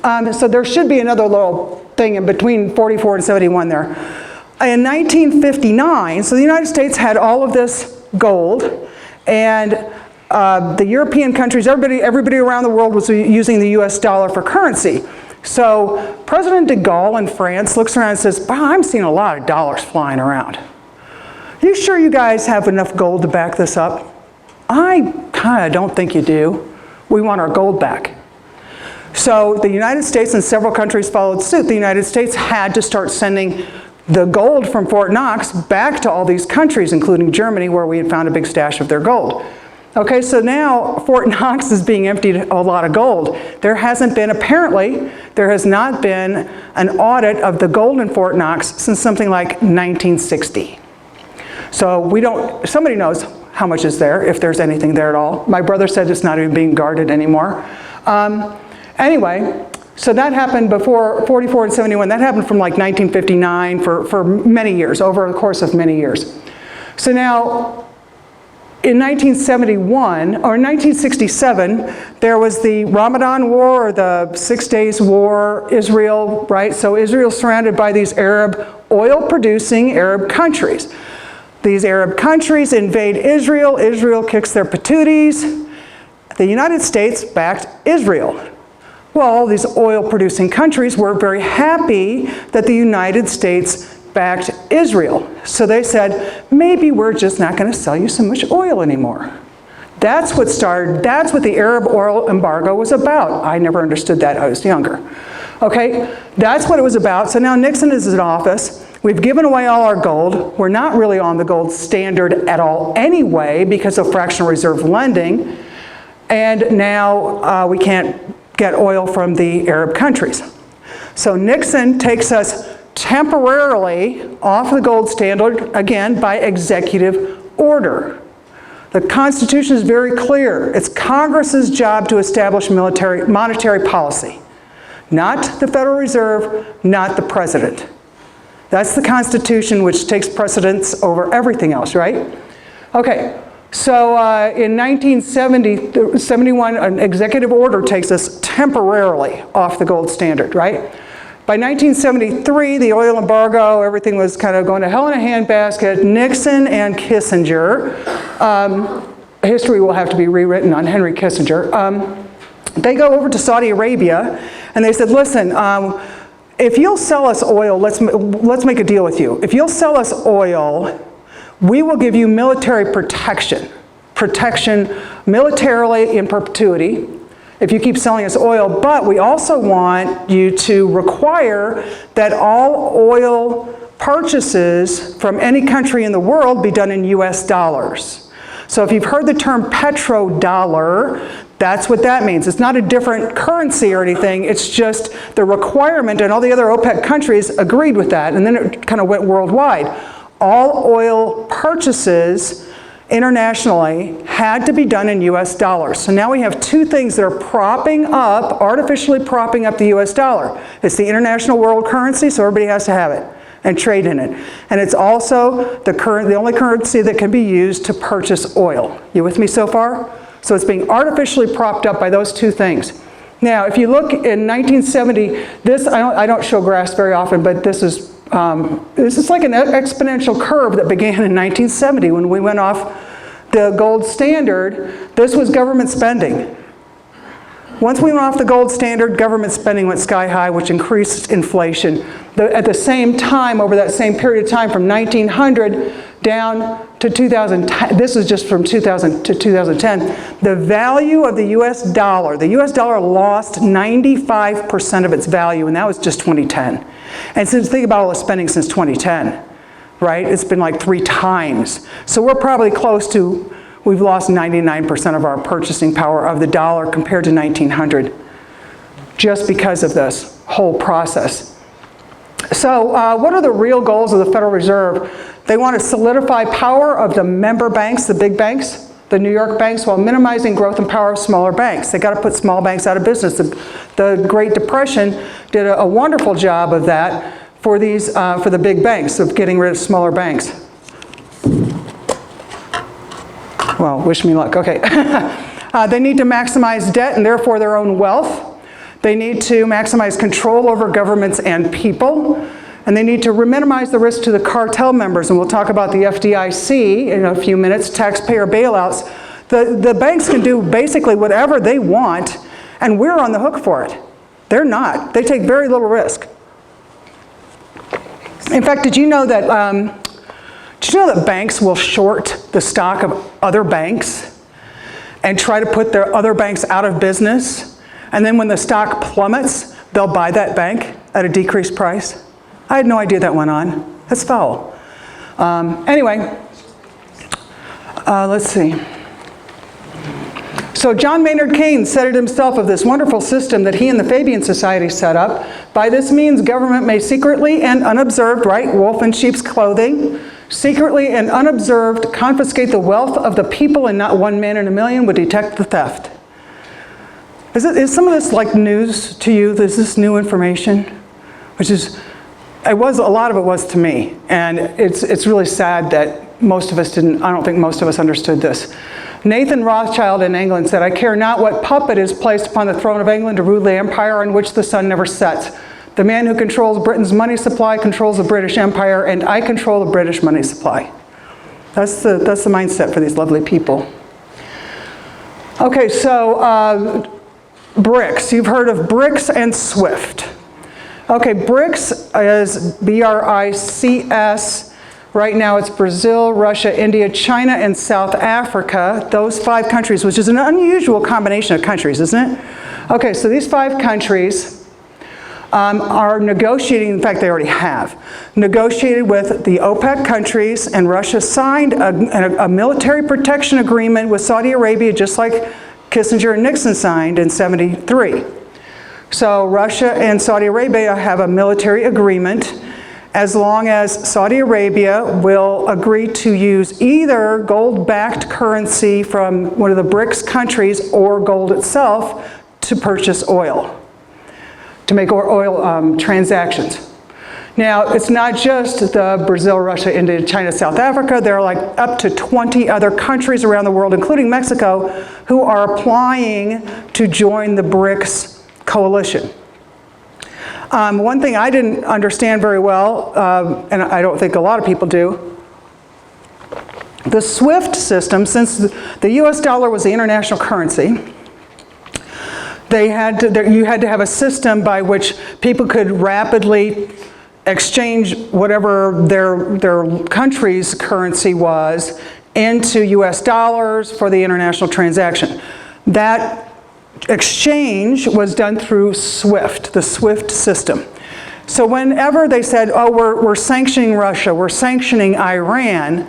so there should be another little thing in between 44 and 71 there. In 1959, so the United States had all of this gold, and the European countries, everybody around the world was using the US dollar for currency. So President de Gaulle in France looks around and says, wow, I'm seeing a lot of dollars flying around. You sure you guys have enough gold to back this up? I kind of don't think you do. We want our gold back. So the United States and several countries followed suit. The United States had to start sending the gold from Fort Knox back to all these countries, including Germany, where we had found a big stash of their gold. Okay, so now Fort Knox is being emptied a lot of gold. There has not been an audit of the gold in Fort Knox since something like 1960. So somebody knows how much is there, if there's anything there at all. My brother said it's not even being guarded anymore. Anyway, so that happened before 44 and 71. That happened from like 1959 for many years, over the course of many years. So now, in 1971, or 1967, there was the Ramadan War, or the 6 Days War, Israel, right? So Israel's surrounded by these oil-producing Arab countries. These Arab countries invade Israel. Israel kicks their patooties. The United States backed Israel. Well, these oil-producing countries were very happy that the United States backed Israel. So they said, maybe we're just not going to sell you so much oil anymore. That's what the Arab oil embargo was about. I never understood that. I was younger. Okay, that's what it was about. So now Nixon is in office. We've given away all our gold. We're not really on the gold standard at all anyway because of fractional reserve lending. And now we can't get oil from the Arab countries. So Nixon takes us temporarily off the gold standard, again, by executive order. The Constitution is very clear. It's Congress's job to establish monetary policy. Not the Federal Reserve, not the President. That's the Constitution, which takes precedence over everything else, right? Okay, so in 1971, an executive order takes us temporarily off the gold standard, right? By 1973, the oil embargo, everything was kind of going to hell in a handbasket. Nixon and Kissinger, history will have to be rewritten on Henry Kissinger. They go over to Saudi Arabia and they said, listen, if you'll sell us oil, let's make a deal with you. If you'll sell us oil, we will give you military protection. Protection militarily in perpetuity if you keep selling us oil, but we also want you to require that all oil purchases from any country in the world be done in US dollars. So if you've heard the term petrodollar, that's what that means. It's not a different currency or anything, it's just the requirement, and all the other OPEC countries agreed with that, and then it kind of went worldwide. All oil purchases internationally had to be done in US dollars. So now we have two things that are artificially propping up the US dollar. It's the international world currency, so everybody has to have it and trade in it. And it's also the only currency that can be used to purchase oil. You with me so far? So it's being artificially propped up by those two things. Now, if you look in 1970, this, I don't show graphs very often, but this is like an exponential curve that began in 1970 when we went off the gold standard. This was government spending. Once we went off the gold standard, government spending went sky high, which increased inflation. At the same time, over that same period of time, from 1900 down to 2010, this is just from 2000 to 2010, the value of the US dollar lost 95% of its value, and that was just 2010. And since, think about all the spending since 2010, right? It's been like 3 times. So we're probably close to, we've lost 99% of our purchasing power of the dollar compared to 1900, just because of this whole process. So what are the real goals of the Federal Reserve? They want to solidify power of the member banks, the big banks, the New York banks, while minimizing growth and power of smaller banks. They got to put small banks out of business. The Great Depression did a wonderful job of that for the big banks, of getting rid of smaller banks. Well, wish me luck. Okay. They need to maximize debt and therefore their own wealth. They need to maximize control over governments and people. And they need to minimize the risk to the cartel members. And we'll talk about the FDIC in a few minutes, taxpayer bailouts. The banks can do basically whatever they want, and we're on the hook for it. They're not. They take very little risk. In fact, did you know that banks will short the stock of other banks and try to put their other banks out of business? And then when the stock plummets, they'll buy that bank at a decreased price? I had no idea that went on. That's foul. Anyway, let's see. So John Maynard Keynes said it himself of this wonderful system that he and the Fabian Society set up. By this means, government may secretly and unobserved, right, wolf in sheep's clothing, secretly and unobserved confiscate the wealth of the people, and not one man in a million would detect the theft. Is some of this like news to you? Is this new information? Which is, a lot of it was to me. And it's really sad that most of us didn't, I don't think most of us understood this. Nathan Rothschild in England said, "I care not what puppet is placed upon the throne of England to rule the empire on which the sun never sets. The man who controls Britain's money supply controls the British Empire, and I control the British money supply." That's the mindset for these lovely people. Okay, so BRICS. You've heard of BRICS and SWIFT. Okay, BRICS is B-R-I-C-S. Right now it's Brazil, Russia, India, China, and South Africa. Those 5 countries, which is an unusual combination of countries, isn't it? Okay, so these 5 countries are negotiating, in fact they already have, negotiated with the OPEC countries, and Russia signed a military protection agreement with Saudi Arabia, just like Kissinger and Nixon signed in '73. So Russia and Saudi Arabia have a military agreement as long as Saudi Arabia will agree to use either gold-backed currency from one of the BRICS countries or gold itself to purchase oil, to make oil transactions. Now, it's not just the Brazil, Russia, India, China, South Africa. There are like up to 20 other countries around the world, including Mexico, who are applying to join the BRICS coalition. One thing I didn't understand very well, and I don't think a lot of people do, the SWIFT system, since the US dollar was the international currency, you had to have a system by which people could rapidly exchange whatever their country's currency was into US dollars for the international transaction. That exchange was done through SWIFT, the SWIFT system. So whenever they said, oh, we're sanctioning Russia, we're sanctioning Iran,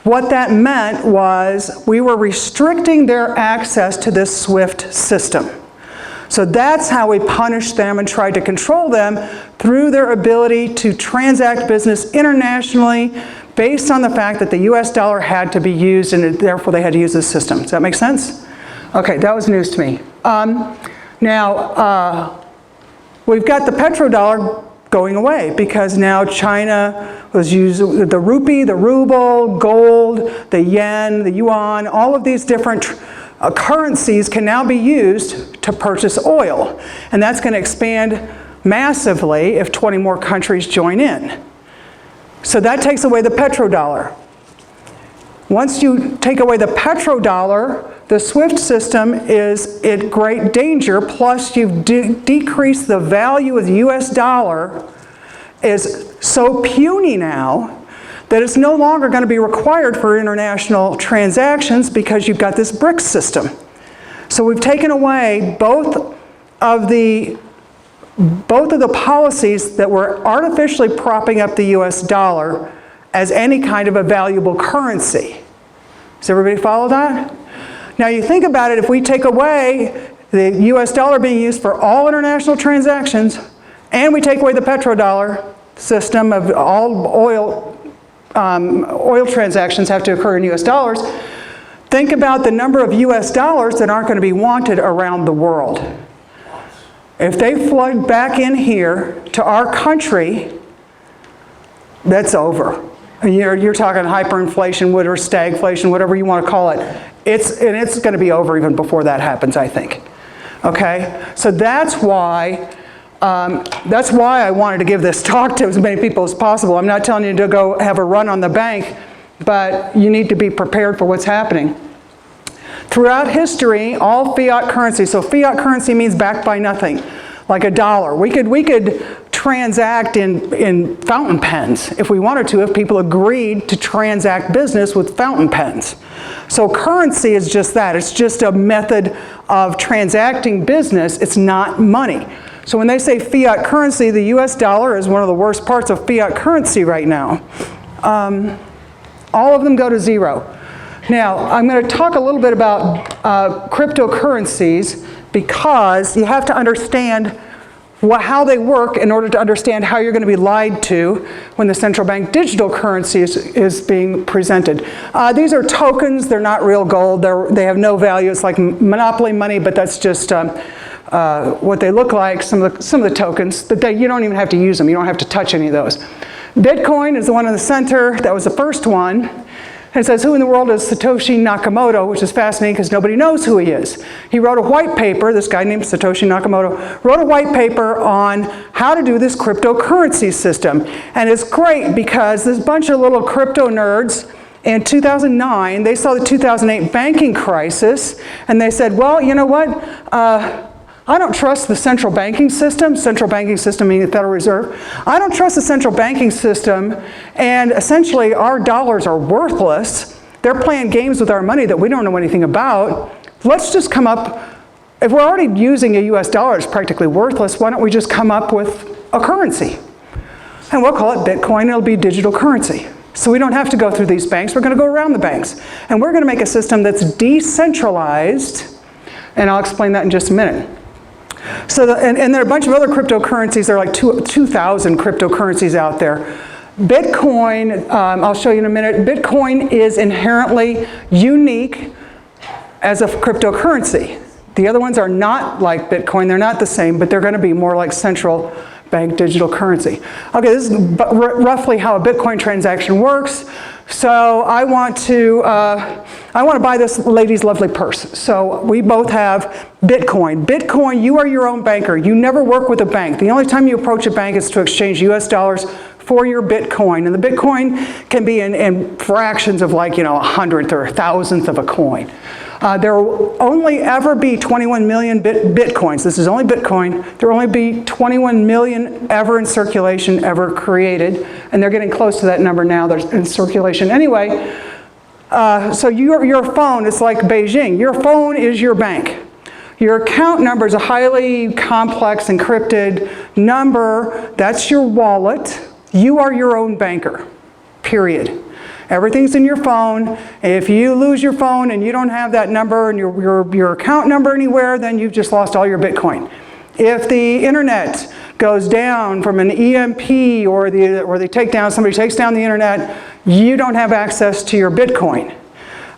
what that meant was we were restricting their access to this SWIFT system. So that's how we punished them and tried to control them, through their ability to transact business internationally based on the fact that the US dollar had to be used, and therefore they had to use this system. Does that make sense? Okay, that was news to me. Now, we've got the petrodollar going away because now China was using the rupee, the ruble, gold, the yen, the yuan, all of these different currencies can now be used to purchase oil. And that's going to expand massively if 20 more countries join in. So that takes away the petrodollar. Once you take away the petrodollar, the SWIFT system is in great danger, plus you've decreased the value of the US dollar is so puny now that it's no longer going to be required for international transactions because you've got this BRICS system. So we've taken away both of the policies that were artificially propping up the US dollar as any kind of a valuable currency. Does everybody follow that? Now you think about it, if we take away the US dollar being used for all international transactions, and we take away the petrodollar system of all oil transactions have to occur in US dollars, think about the number of US dollars that aren't going to be wanted around the world. If they flood back in here to our country, that's over. You're talking hyperinflation or stagflation, whatever you want to call it. It's going to be over even before that happens, I think. Okay? So that's why I wanted to give this talk to as many people as possible. I'm not telling you to go have a run on the bank, but you need to be prepared for what's happening. Throughout history, all fiat currency, so fiat currency means backed by nothing, like a dollar. We could transact in fountain pens if we wanted to, if people agreed to transact business with fountain pens. So currency is just that. It's just a method of transacting business. It's not money. So when they say fiat currency, the US dollar is one of the worst parts of fiat currency right now. All of them go to zero. Now, I'm going to talk a little bit about cryptocurrencies because you have to understand how they work in order to understand how you're going to be lied to when the central bank digital currency is being presented. These are tokens. They're not real gold. They have no value. It's like monopoly money, but that's just what they look like, some of the tokens. But you don't even have to use them. You don't have to touch any of those. Bitcoin is the one in the center. That was the first one. And it says, who in the world is Satoshi Nakamoto, which is fascinating because nobody knows who he is. He wrote a white paper, this guy named Satoshi Nakamoto, wrote a white paper on how to do this cryptocurrency system. And it's great because this bunch of little crypto nerds in 2009, they saw the 2008 banking crisis, and they said, well, you know what? I don't trust the central banking system meaning the Federal Reserve. I don't trust the central banking system, and essentially our dollars are worthless. They're playing games with our money that we don't know anything about. Let's just come up, if we're already using a US dollar, it's practically worthless, why don't we just come up with a currency? And we'll call it Bitcoin, it'll be digital currency. So we don't have to go through these banks, we're going to go around the banks. And we're going to make a system that's decentralized, and I'll explain that in just a minute. So, and there are a bunch of other cryptocurrencies. There are like 2,000 cryptocurrencies out there. Bitcoin, I'll show you in a minute. Bitcoin is inherently unique as a cryptocurrency. The other ones are not like Bitcoin. They're not the same, but they're going to be more like central bank digital currency. Okay, this is roughly how a Bitcoin transaction works. So I want to buy this lady's lovely purse. So we both have Bitcoin. Bitcoin, you are your own banker. You never work with a bank. The only time you approach a bank is to exchange US dollars for your Bitcoin. And the Bitcoin can be in fractions of like, a hundredth or a thousandth of a coin. There will only ever be 21 million Bitcoins. This is only Bitcoin. There will only be 21 million ever in circulation, ever created. And they're getting close to that number now. They're in circulation anyway. So your phone is like Beijing. Your phone is your bank. Your account number is a highly complex encrypted number. That's your wallet. You are your own banker, period. Everything's in your phone. If you lose your phone and you don't have that number and your account number anywhere, then you've just lost all your Bitcoin. If the internet goes down from an EMP or somebody takes down the internet, you don't have access to your Bitcoin.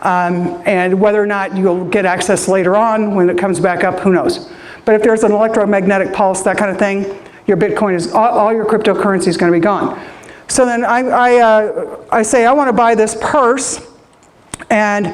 And whether or not you'll get access later on when it comes back up, who knows. But if there's an electromagnetic pulse, that kind of thing, your Bitcoin is, all your cryptocurrency is going to be gone. So then I say, I want to buy this purse, and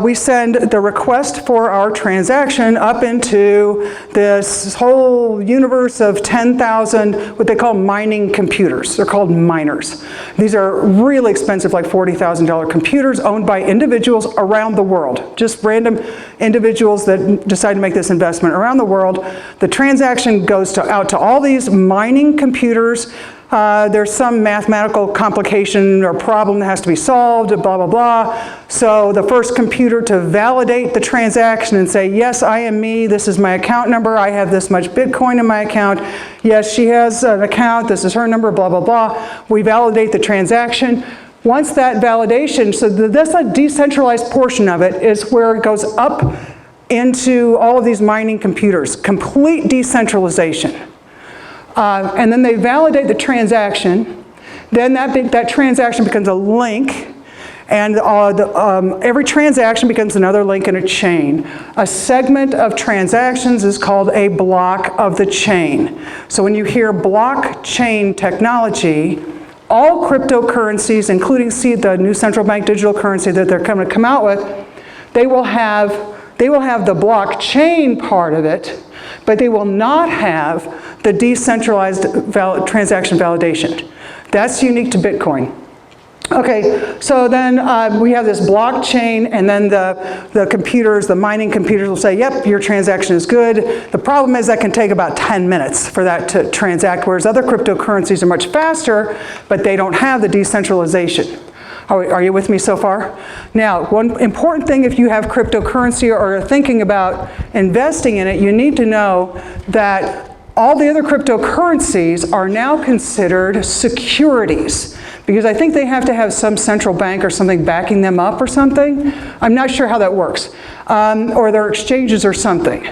we send the request for our transaction up into this whole universe of 10,000, what they call mining computers. They're called miners. These are really expensive, like $40,000 computers owned by individuals around the world, just random individuals that decide to make this investment around the world. The transaction goes out to all these mining computers. There's some mathematical complication or problem that has to be solved, blah, blah, blah. So the first computer to validate the transaction and say, yes, I am me, this is my account number, I have this much Bitcoin in my account, yes, she has an account, this is her number, blah, blah, blah. We validate the transaction. Once that validation, so that's a decentralized portion of it, is where it goes up into all of these mining computers, complete decentralization. And then they validate the transaction. Then that transaction becomes a link, and every transaction becomes another link in a chain. A segment of transactions is called a block of the chain. So when you hear blockchain technology, all cryptocurrencies, including the new central bank digital currency that they're going to come out with, they will have the blockchain part of it, but they will not have the decentralized transaction validation. That's unique to Bitcoin. Okay, so then we have this blockchain, and then the computers, the mining computers will say, yep, your transaction is good. The problem is that can take about 10 minutes for that to transact, whereas other cryptocurrencies are much faster, but they don't have the decentralization. Are you with me so far? Now, one important thing if you have cryptocurrency or are thinking about investing in it, you need to know that all the other cryptocurrencies are now considered securities, because I think they have to have some central bank or something backing them up or something. I'm not sure how that works. Or they're exchanges or something.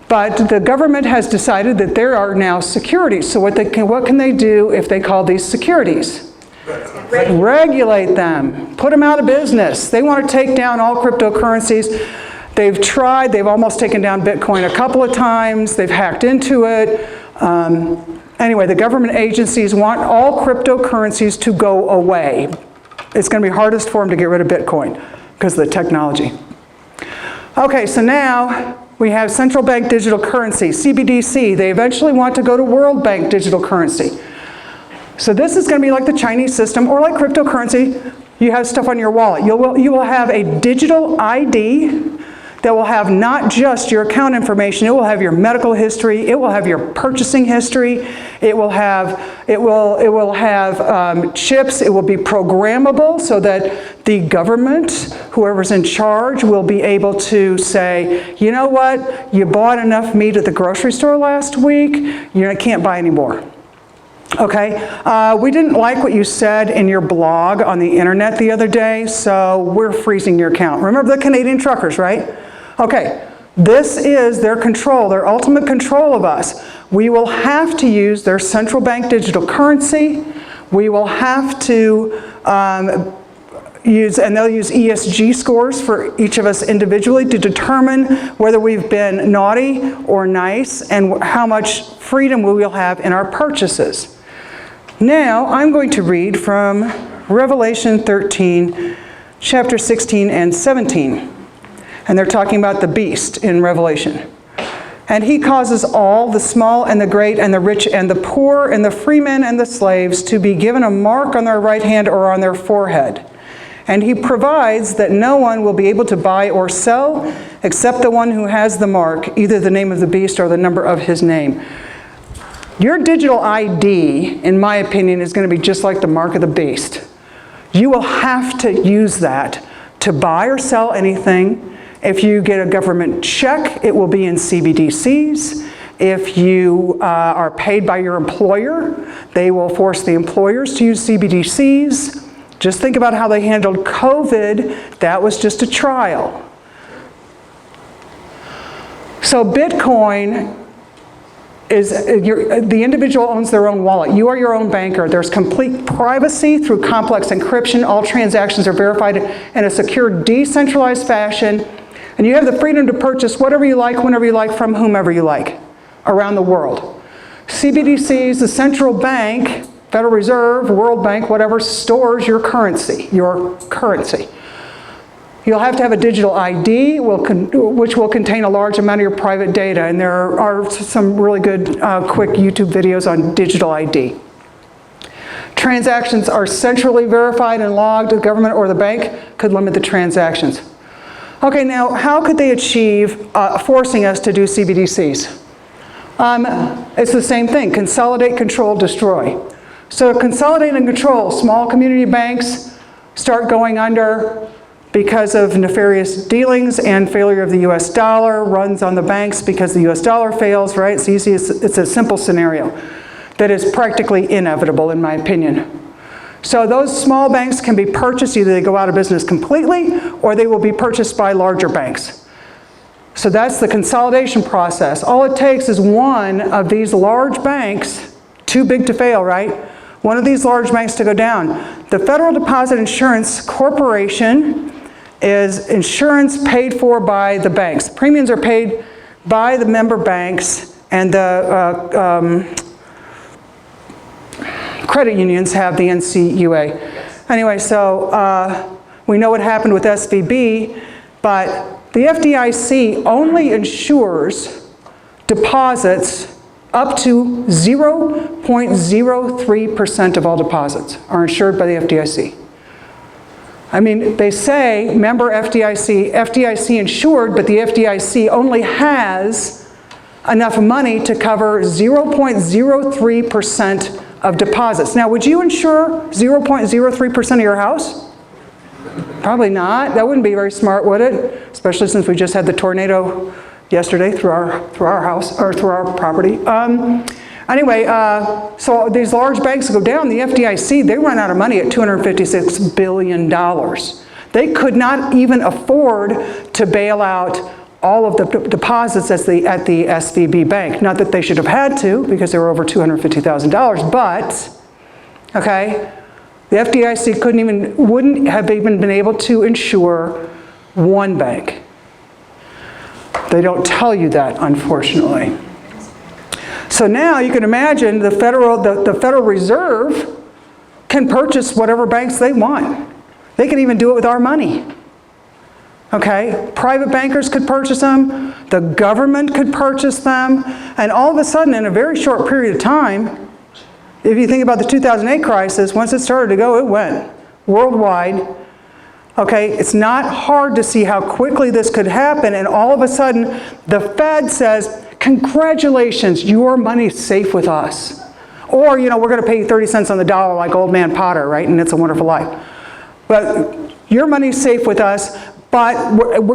But the government has decided that there are now securities. So what can they do if they call these securities? Regulate them. Put them out of business. They want to take down all cryptocurrencies. They've tried. They've almost taken down Bitcoin a couple of times. They've hacked into it. Anyway, the government agencies want all cryptocurrencies to go away. It's going to be hardest for them to get rid of Bitcoin because of the technology. Okay, so now we have central bank digital currency, CBDC. They eventually want to go to World Bank digital currency. So this is going to be like the Chinese system, or like cryptocurrency. You have stuff on your wallet. You will have a digital ID that will have not just your account information. It will have your medical history. It will have your purchasing history. It will have chips. It will be programmable so that the government, whoever's in charge, will be able to say, you know what, you bought enough meat at the grocery store last week. You can't buy any more. Okay, we didn't like what you said in your blog on the internet the other day, so we're freezing your account. Remember the Canadian truckers, right? Okay, this is their control, their ultimate control of us. We will have to use their central bank digital currency. We will have to they'll use ESG scores for each of us individually to determine whether we've been naughty or nice and how much freedom we will have in our purchases. Now, I'm going to read from Revelation 13, chapter 16 and 17. And they're talking about the beast in Revelation. And he causes all, the small and the great and the rich and the poor and the free men and the slaves to be given a mark on their right hand or on their forehead. And he provides that no one will be able to buy or sell except the one who has the mark, either the name of the beast or the number of his name. Your digital ID, in my opinion, is going to be just like the mark of the beast. You will have to use that to buy or sell anything. If you get a government check, it will be in CBDCs. If you are paid by your employer, they will force the employers to use CBDCs. Just think about how they handled COVID. That was just a trial. So Bitcoin is, the individual owns their own wallet. You are your own banker. There's complete privacy through complex encryption. All transactions are verified in a secure, decentralized fashion. And you have the freedom to purchase whatever you like, whenever you like, from whomever you like, around the world. CBDCs, the central bank, Federal Reserve, World Bank, whatever, stores your currency, You'll have to have a digital ID, which will contain a large amount of your private data. And there are some really good, quick YouTube videos on digital ID. Transactions are centrally verified and logged. The government or the bank could limit the transactions. Okay, now how could they achieve forcing us to do CBDCs? It's the same thing, consolidate, control, destroy. So consolidate and control, small community banks start going under because of nefarious dealings and failure of the US dollar, runs on the banks because the US dollar fails, right? So you see it's a simple scenario that is practically inevitable in my opinion. So those small banks can be purchased, either they go out of business completely or they will be purchased by larger banks. So that's the consolidation process. All it takes is one of these large banks, too big to fail, right? One of these large banks to go down. The Federal Deposit Insurance Corporation is insurance paid for by the banks. Premiums are paid by the member banks, and the credit unions have the NCUA. Anyway, so we know what happened with SVB, but the FDIC only insures deposits up to 0.03% of all deposits are insured by the FDIC. I mean, they say, member FDIC insured, but the FDIC only has enough money to cover 0.03% of deposits. Now, would you insure 0.03% of your house? Probably not. That wouldn't be very smart, would it? Especially since we just had the tornado yesterday through our house, or through our property. Anyway, so these large banks go down. The FDIC, they run out of money at $256 billion. They could not even afford to bail out all of the deposits at the SVB bank. Not that they should have had to, because they were over $250,000, but, okay, the FDIC wouldn't have even been able to insure one bank. They don't tell you that, unfortunately. So now you can imagine the Federal Reserve can purchase whatever banks they want. They can even do it with our money. Okay, private bankers could purchase them, the government could purchase them, and all of a sudden in a very short period of time, if you think about the 2008 crisis, once it started to go, it went worldwide. Okay, it's not hard to see how quickly this could happen, and all of a sudden the Fed says, congratulations, your money's safe with us. Or, you know, we're going to pay you 30 cents on the dollar like old man Potter, right, and It's a Wonderful Life. But your money's safe with us, but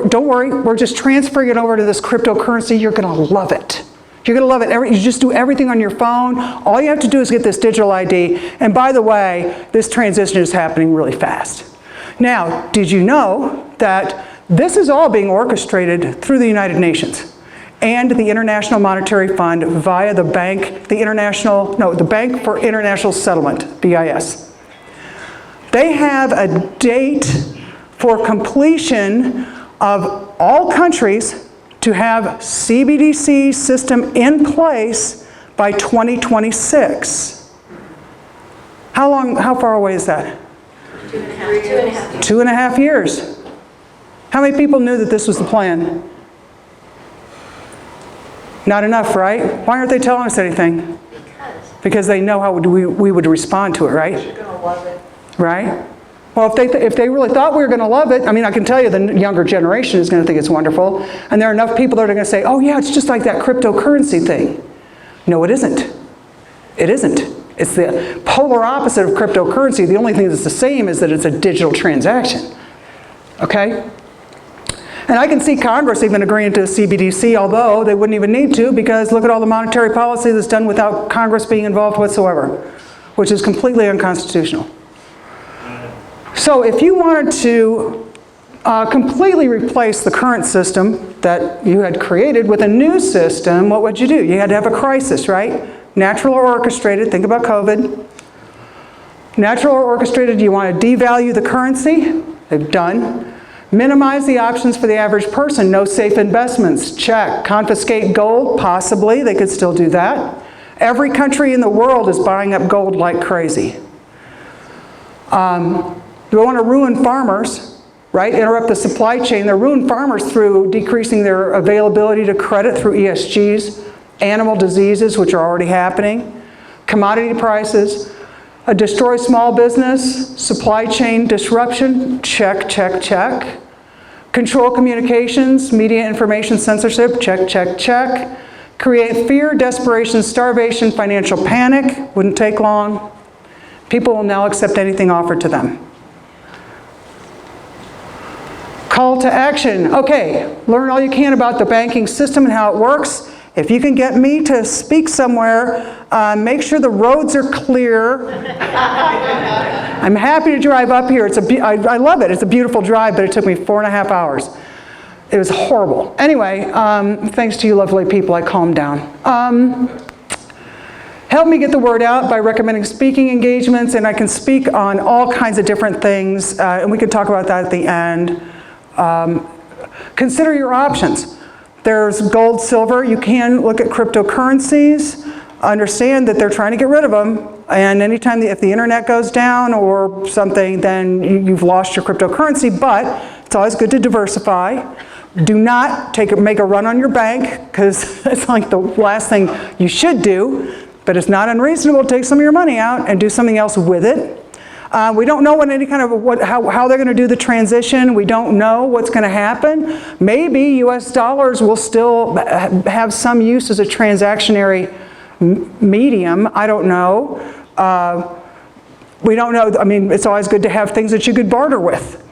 don't worry, we're just transferring it over to this cryptocurrency. You're going to love it. You're going to love it. You just do everything on your phone. All you have to do is get this digital ID. And by the way, this transition is happening really fast. Now, did you know that this is all being orchestrated through the United Nations and the International Monetary Fund via the Bank for International Settlement, BIS. They have a date for completion of all countries to have CBDC system in place by 2026. How far away is that? 2.5 years. 2.5 years. How many people knew that this was the plan? Not enough, right? Why aren't they telling us anything? Because they know how we would respond to it, right? You're gonna love it. Right? Well, if they really thought we were going to love it, I mean, I can tell you the younger generation is going to think it's wonderful. And there are enough people that are going to say, oh yeah, it's just like that cryptocurrency thing. No, it isn't. It isn't. It's the polar opposite of cryptocurrency. The only thing that's the same is that it's a digital transaction. Okay? And I can see Congress even agreeing to a CBDC, although they wouldn't even need to, because look at all the monetary policy that's done without Congress being involved whatsoever, which is completely unconstitutional. So if you wanted to completely replace the current system that you had created with a new system, what would you do? You had to have a crisis, right? Natural or orchestrated. Think about COVID. Natural or orchestrated, you want to devalue the currency? They've done. Minimize the options for the average person. No safe investments. Check. Confiscate gold? Possibly. They could still do that. Every country in the world is buying up gold like crazy. Do we want to ruin farmers, right? Interrupt the supply chain. They're ruining farmers through decreasing their availability to credit through ESGs, animal diseases, which are already happening, commodity prices, destroy small business, supply chain disruption, check, check, check. Control communications, media information censorship, check, check, check. Create fear, desperation, starvation, financial panic, wouldn't take long. People will now accept anything offered to them. Call to action. Okay, learn all you can about the banking system and how it works. If you can get me to speak somewhere, make sure the roads are clear. I'm happy to drive up here. I love it. It's a beautiful drive, but it took me 4.5 hours. It was horrible. Anyway, thanks to you lovely people, I calmed down. Help me get the word out by recommending speaking engagements, and I can speak on all kinds of different things, and we can talk about that at the end. Consider your options. There's gold, silver. You can look at cryptocurrencies. Understand that they're trying to get rid of them. And anytime if the internet goes down or something, then you've lost your cryptocurrency. But it's always good to diversify. Do not make a run on your bank, because it's like the last thing you should do. But it's not unreasonable to take some of your money out and do something else with it. We don't know how they're going to do the transition. We don't know what's going to happen. Maybe U.S. dollars will still have some use as a transactionary medium. I don't know. We don't know. I mean, it's always good to have things that you could barter with,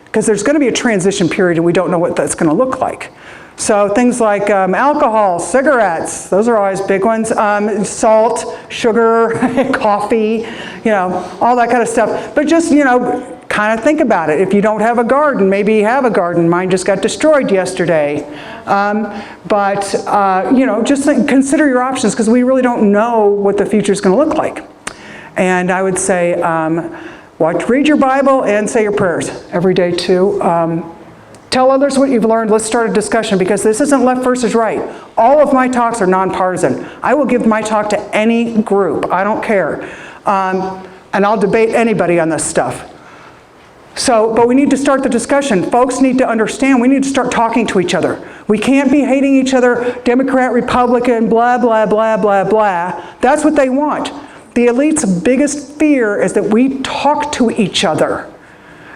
because there's going to be a transition period and we don't know what that's going to look like. So things like alcohol, cigarettes, those are always big ones. Salt, sugar, coffee, all that kind of stuff. But just, kind of think about it. If you don't have a garden, maybe you have a garden. Mine just got destroyed yesterday. Just consider your options, because we really don't know what the future is going to look like. And I would say, read your Bible and say your prayers every day too. Tell others what you've learned. Let's start a discussion, because this isn't left versus right. All of my talks are nonpartisan. I will give my talk to any group. I don't care. And I'll debate anybody on this stuff. But we need to start the discussion. Folks need to understand, we need to start talking to each other. We can't be hating each other, Democrat, Republican, blah, blah, blah, blah, blah. That's what they want. The elite's biggest fear is that we talk to each other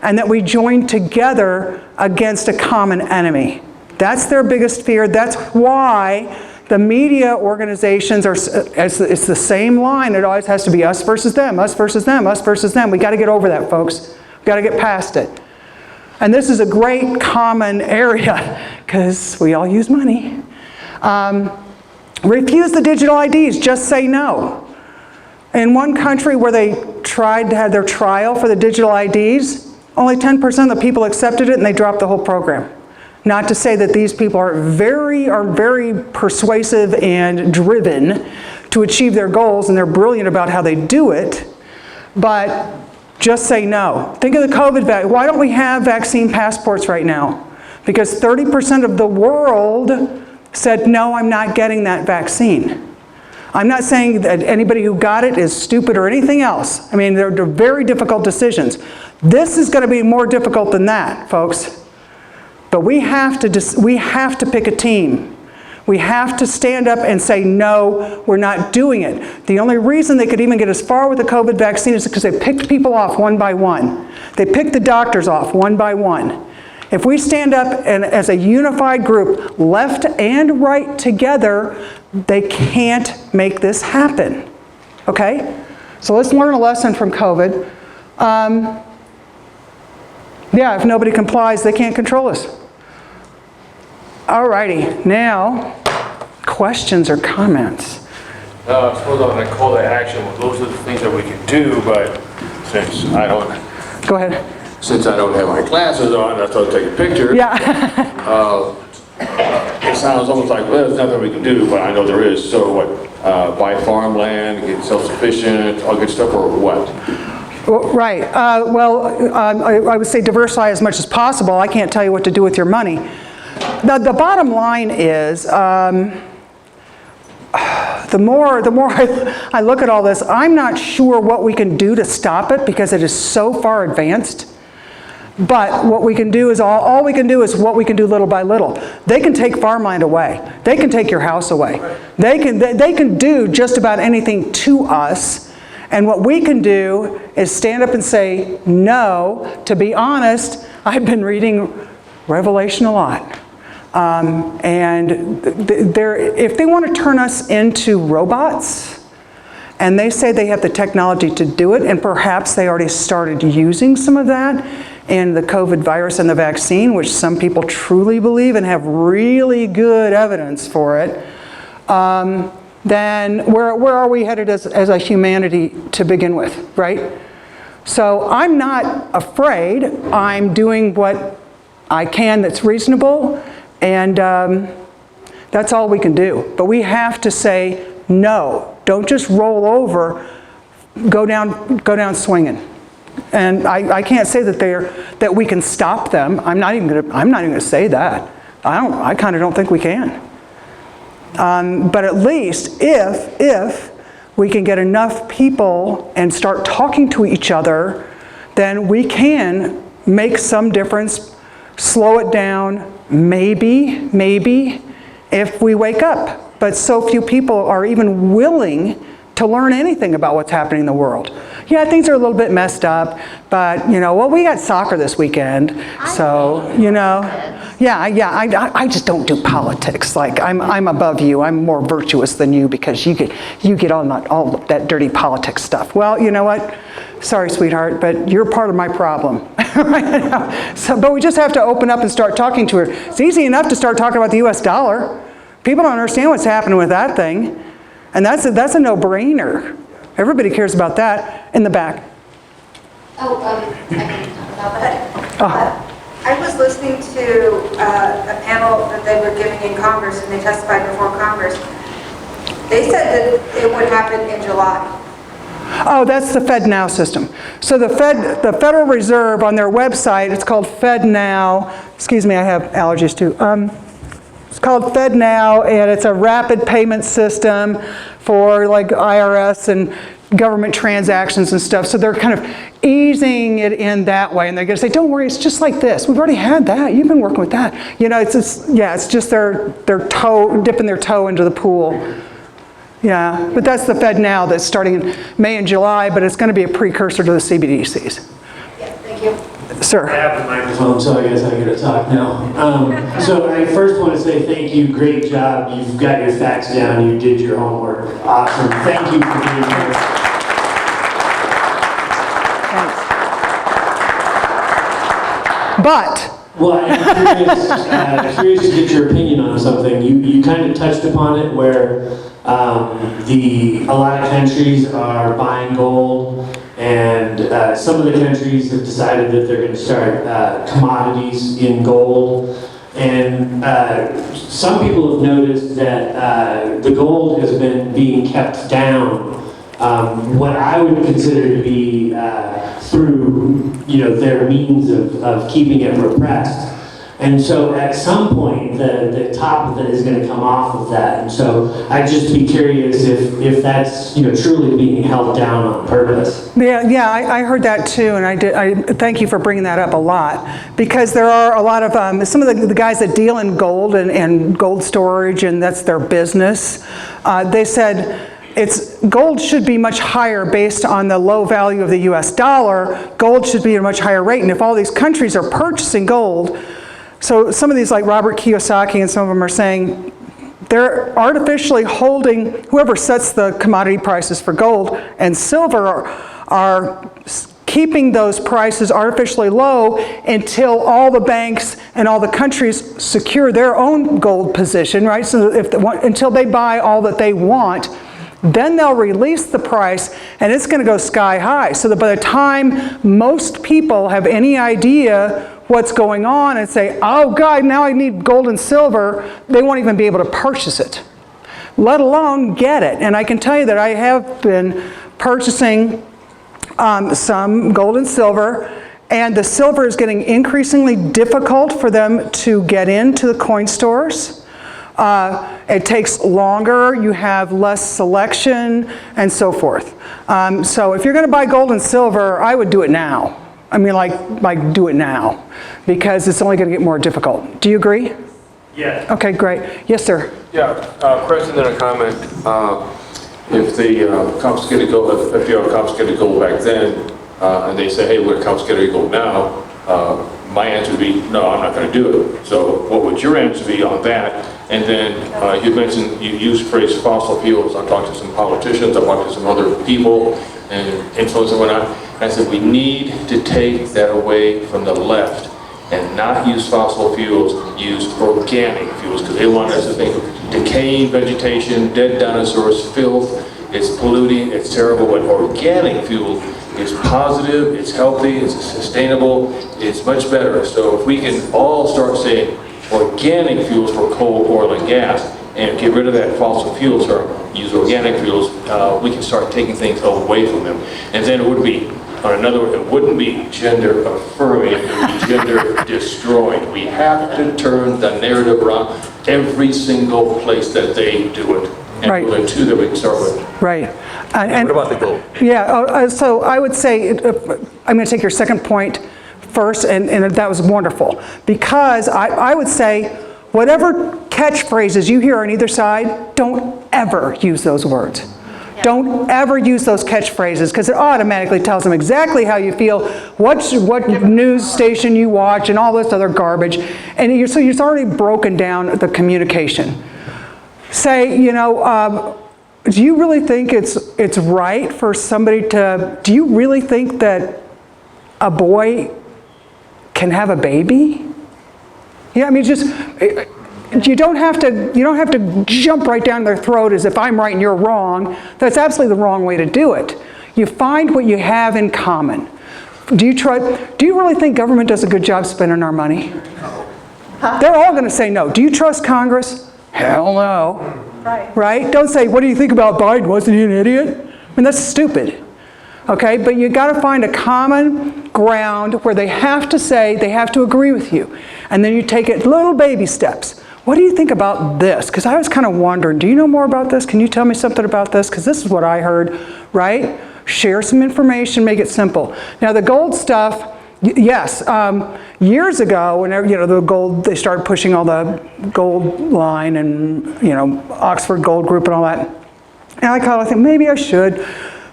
and that we join together against a common enemy. That's their biggest fear. That's why the media organizations it's the same line. It always has to be us versus them, us versus them, us versus them. We got to get over that, folks. We've got to get past it. And this is a great common area, because we all use money. Refuse the digital IDs. Just say no. In one country where they tried to have their trial for the digital IDs, only 10% of the people accepted it, and they dropped the whole program. Not to say that these people are very persuasive and driven to achieve their goals, and they're brilliant about how they do it, but just say no. Think of the COVID vaccine. Why don't we have vaccine passports right now? Because 30% of the world said, no, I'm not getting that vaccine. I'm not saying that anybody who got it is stupid or anything else. I mean, they're very difficult decisions. This is going to be more difficult than that, folks. But we have to pick a team. We have to stand up and say, no, we're not doing it. The only reason they could even get as far with the COVID vaccine is because they picked people off one by one. They picked the doctors off one by one. If we stand up and as a unified group, left and right together, they can't make this happen. Okay? So let's learn a lesson from COVID. Yeah, if nobody complies, they can't control us. Alrighty, now, questions or comments? I suppose I'm going to call to action. Well, those are the things that we can do, but since I don't have my glasses on, I thought I'd take a picture. Yeah. It sounds almost like, well, there's nothing we can do, but I know there is. So what, buy farmland, get self-sufficient, all good stuff, or what? Right. I would say diversify as much as possible. I can't tell you what to do with your money. The bottom line is, the more I look at all this, I'm not sure what we can do to stop it because it is so far advanced. But what we can do is all we can do is what we can do little by little. They can take farmland away. They can take your house away. They can do just about anything to us. And what we can do is stand up and say no. To be honest, I've been reading Revelation a lot. And if they want to turn us into robots, and they say they have the technology to do it, and perhaps they already started using some of that in the COVID virus and the vaccine, which some people truly believe and have really good evidence for it, then where are we headed as a humanity to begin with, right? So I'm not afraid. I'm doing what I can that's reasonable, and that's all we can do. But we have to say no. Don't just roll over. Go down swinging. And I can't say that we can stop them. I'm not even going to say that. I kind of don't think we can. But at least if we can get enough people and start talking to each other, then we can make some difference, slow it down, maybe, if we wake up. But so few people are even willing to learn anything about what's happening in the world. Yeah, things are a little bit messed up, but we got soccer this weekend, so I just don't do politics. Like I'm above you. I'm more virtuous than you because you get all that dirty politics stuff. Well, you know what? Sorry, sweetheart, but you're part of my problem right now. But we just have to open up and start talking to her. It's easy enough to start talking about the U.S. dollar. People don't understand what's happening with that thing, and that's a no-brainer. Everybody cares about that. In the back. I can talk about that. I was listening to a panel that they were giving in Congress, and they testified before Congress. They said that it would happen in July. Oh, that's the FedNow system. So the Federal Reserve on their website, it's called FedNow. Excuse me, I have allergies too. It's called FedNow, and it's a rapid payment system for like IRS and government transactions and stuff. So they're kind of easing it in that way, and they're going to say, "Don't worry, it's just like this. We've already had that. You've been working with that." It's just their toe dipping their toe into the pool. Yeah, but that's the FedNow that's starting in May and July, but it's going to be a precursor to the CBDCs. Yeah, thank you. Sir. I have the microphone, so I guess I get to talk now. So I first want to say thank you. Great job. You've got your facts down. You did your homework. Awesome. Thank you for being here. Thanks. But. Well, I'm curious to get your opinion on something. You kind of touched upon it where a lot of countries are buying gold, and some of the countries have decided that they're going to start commodities in gold. And some people have noticed that the gold has been being kept down. What I would consider to be through, their means of keeping it repressed. And so at some point, the top of it is going to come off of that. And so I'd just be curious if that's, truly being held down on purpose. Yeah, I heard that too, and I thank you for bringing that up a lot, because there are a lot of, some of the guys that deal in gold and gold storage, and that's their business, they said, gold should be much higher based on the low value of the US dollar. Gold should be at a much higher rate, and if all these countries are purchasing gold, so some of these like Robert Kiyosaki and some of them are saying they're artificially holding, whoever sets the commodity prices for gold and silver are keeping those prices artificially low until all the banks and all the countries secure their own gold position, right? So until they buy all that they want, then they'll release the price and it's going to go sky high. So that by the time most people have any idea what's going on and say, oh God, now I need gold and silver, they won't even be able to purchase it, let alone get it. And I can tell you that I have been purchasing some gold and silver, and the silver is getting increasingly difficult for them to get into the coin stores. It takes longer, you have less selection, and so forth. So if you're going to buy gold and silver, I would do it now. I mean, like do it now, because it's only going to get more difficult. Do you agree? Yeah. Okay, great. Yes, sir. Yeah, question and a comment. If the confiscated gold, if FDR confiscated gold back then, and they say, hey, we're confiscating gold now, my answer would be, no, I'm not going to do it. So what would your answer be on that? And then you mentioned, you used the phrase fossil fuels. I talked to some politicians, I talked to some other people, and influencers and whatnot. I said, we need to take that away from the left and not use fossil fuels, use organic fuels, because they want us to think of decaying vegetation, dead dinosaurs, filth, it's polluting, it's terrible, but organic fuel is positive, it's healthy, it's sustainable, it's much better. So if we can all start saying organic fuels for coal, oil, and gas, and get rid of that fossil fuels or use organic fuels, we can start taking things away from them. And then it would be, on another, it wouldn't be gender affirming, it would be gender destroying. We have to turn the narrative around every single place that they do it. And Right. the two that we can start with. Right. And What about the gold? yeah, so I would say, I'm going to take your second point first, and that was wonderful, because I would say whatever catchphrases you hear on either side, don't ever use those words. Don't ever use those catchphrases, because it automatically tells them exactly how you feel, what news station you watch, and all this other garbage. And so you've already broken down the communication. Say, do you really think it's right for somebody to, do you really think that a boy can have a baby? Yeah, I mean, just, you don't have to jump right down their throat as if I'm right and you're wrong. That's absolutely the wrong way to do it. You find what you have in common. Do you really think government does a good job spending our money? They're all going to say no. Do you trust Congress? Hell no. Right? Don't say, what do you think about Biden? Wasn't he an idiot? I mean, that's stupid. Okay, but you got to find a common ground where they have to say, they have to agree with you. And then you take it little baby steps. What do you think about this? Because I was kind of wondering, do you know more about this? Can you tell me something about this? Because this is what I heard, right? Share some information, make it simple. Now the gold stuff, yes, years ago, whenever, the gold, they started pushing all the gold line and, Oxford Gold Group and all that. And I think, maybe I should.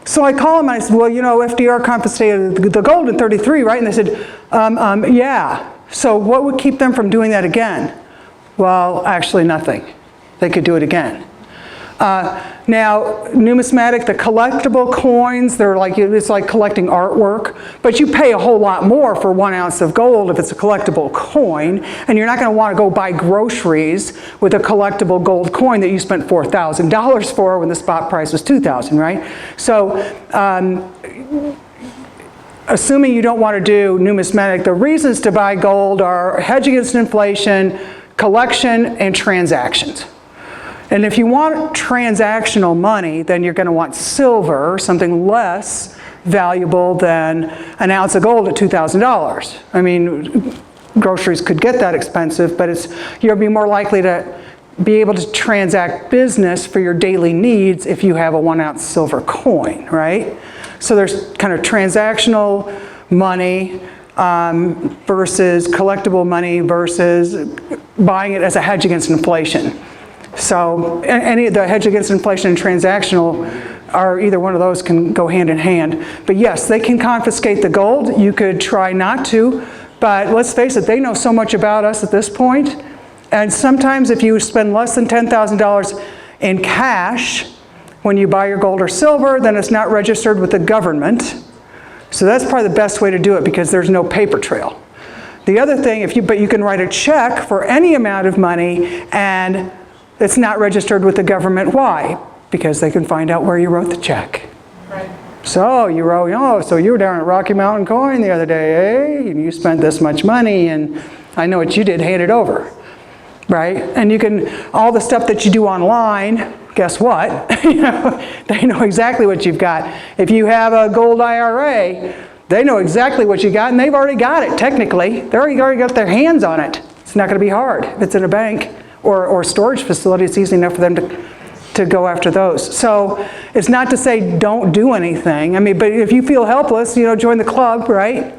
So I call them and I said, well, FDR confiscated the gold in '33, right? And they said, yeah. So what would keep them from doing that again? Well, actually nothing. They could do it again. Now, numismatic, the collectible coins, it's like collecting artwork, but you pay a whole lot more for 1 ounce of gold if it's a collectible coin, and you're not going to want to go buy groceries with a collectible gold coin that you spent $4,000 for when the spot price was $2,000, right? So, assuming you don't want to do numismatic, the reasons to buy gold are hedge against inflation, collection, and transactions. And if you want transactional money, then you're going to want silver, something less valuable than an ounce of gold at $2,000. I mean, groceries could get that expensive, but you'll be more likely to be able to transact business for your daily needs if you have a 1 ounce silver coin, right? So there's kind of transactional money versus collectible money versus buying it as a hedge against inflation. So any of the hedge against inflation and transactional are either one of those can go hand in hand. But yes, they can confiscate the gold. You could try not to, but let's face it, they know so much about us at this point. And sometimes if you spend less than $10,000 in cash when you buy your gold or silver, then it's not registered with the government. So that's probably the best way to do it because there's no paper trail. The other thing, but you can write a check for any amount of money and it's not registered with the government. Why? Because they can find out where you wrote the check. Right. So you wrote, so you were down at Rocky Mountain Coin the other day, eh? And you spent this much money and I know what you did, hand it over. Right? And you can, all the stuff that you do online, guess what? They know exactly what you've got. If you have a gold IRA, they know exactly what you got and they've already got it, technically. They already got their hands on it. It's not going to be hard. If it's in a bank or storage facility, it's easy enough for them to go after those. So it's not to say don't do anything. I mean, but if you feel helpless, join the club, right?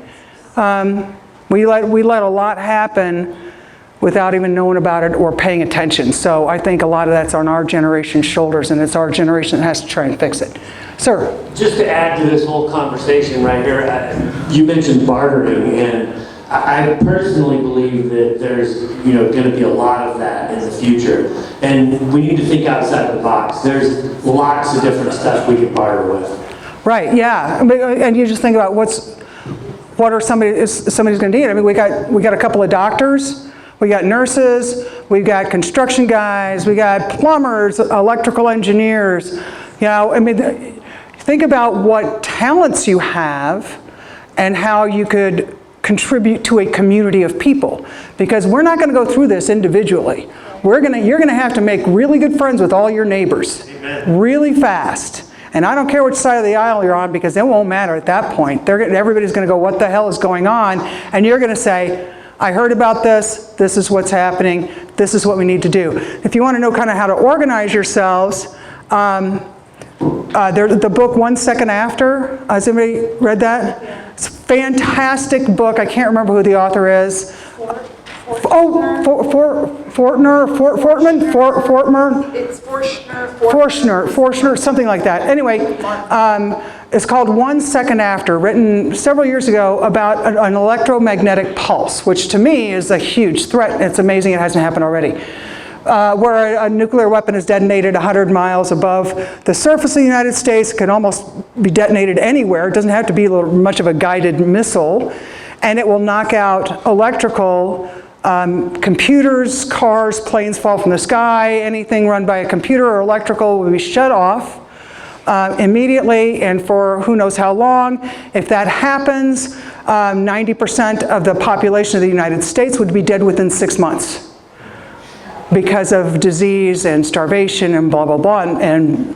We let a lot happen without even knowing about it or paying attention. So I think a lot of that's on our generation's shoulders, and it's our generation that has to try and fix it. Sir? Just to add to this whole conversation right here, you mentioned bartering, and I personally believe that there's going to be a lot of that in the future, and we need to think outside the box. There's lots of different stuff we can barter with. Right, yeah, and you just think about what are somebody's going to need. I mean, we got a couple of doctors. We got nurses, we've got construction guys, we got plumbers, electrical engineers. I mean, think about what talents you have and how you could contribute to a community of people. Because we're not going to go through this individually. You're going to have to make really good friends with all your neighbors. Amen. Really fast. And I don't care which side of the aisle you're on because it won't matter at that point. Everybody's going to go, what the hell is going on? And you're going to say, I heard about this, this is what's happening, this is what we need to do. If you want to know kind of how to organize yourselves, the book 1 Second After, has anybody read that? Yeah. It's a fantastic book. I can't remember who the author is. Fortman? It's Forstner, something like that. Anyway, it's called 1 Second After, written several years ago about an electromagnetic pulse, which to me is a huge threat. It's amazing it hasn't happened already. Where a nuclear weapon is detonated 100 miles above the surface of the United States, it can almost be detonated anywhere. It doesn't have to be much of a guided missile, and it will knock out electrical computers, cars, planes fall from the sky, anything run by a computer or electrical will be shut off immediately and for who knows how long. If that happens, 90% of the population of the United States would be dead within 6 months because of disease and starvation and blah, blah, blah, and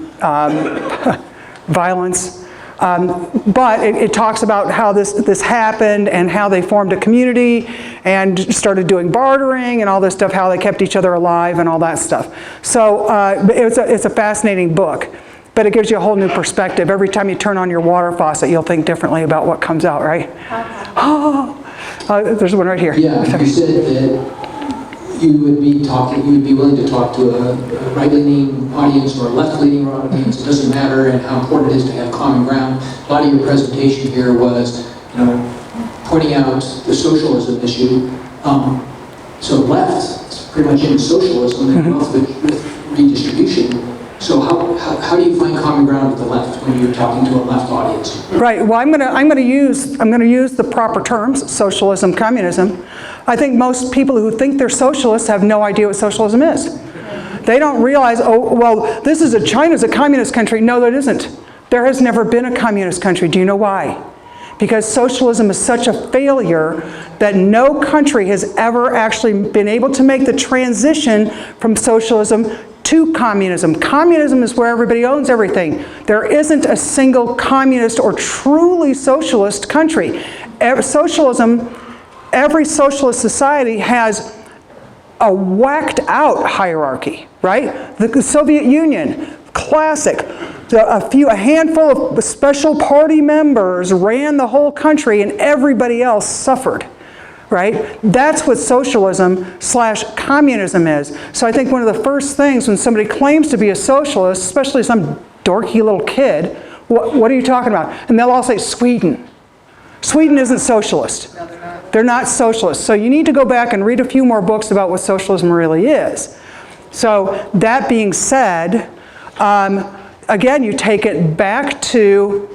violence. But it talks about how this happened and how they formed a community and started doing bartering and all this stuff, how they kept each other alive and all that stuff. So it's a fascinating book, but it gives you a whole new perspective. Every time you turn on your water faucet, you'll think differently about what comes out, right? There's one right here. Yeah, you said that you would be willing to talk to a right-leaning audience or a left-leaning audience. It doesn't matter, and how important it is to have common ground. A lot of your presentation here was, pointing out the socialism issue. So left is pretty much in socialism and wealth with redistribution. So how do you find common ground with the left when you're talking to a left audience? Right. Well, I'm going to use the proper terms: socialism, communism. I think most people who think they're socialists have no idea what socialism is. They don't realize, oh, well, China's a communist country. No, that isn't. There has never been a communist country. Do you know why? Because socialism is such a failure that no country has ever actually been able to make the transition from socialism to communism. Communism is where everybody owns everything. There isn't a single communist or truly socialist country. Every socialist society has a whacked out hierarchy, right? The Soviet Union, classic. A handful of special party members ran the whole country and everybody else suffered, right? That's what socialism/communism is. So I think one of the first things when somebody claims to be a socialist, especially some dorky little kid, what are you talking about? And they'll all say Sweden. Sweden isn't socialist. No, they're not. They're not socialists. So you need to go back and read a few more books about what socialism really is. So that being said, again, you take it back to,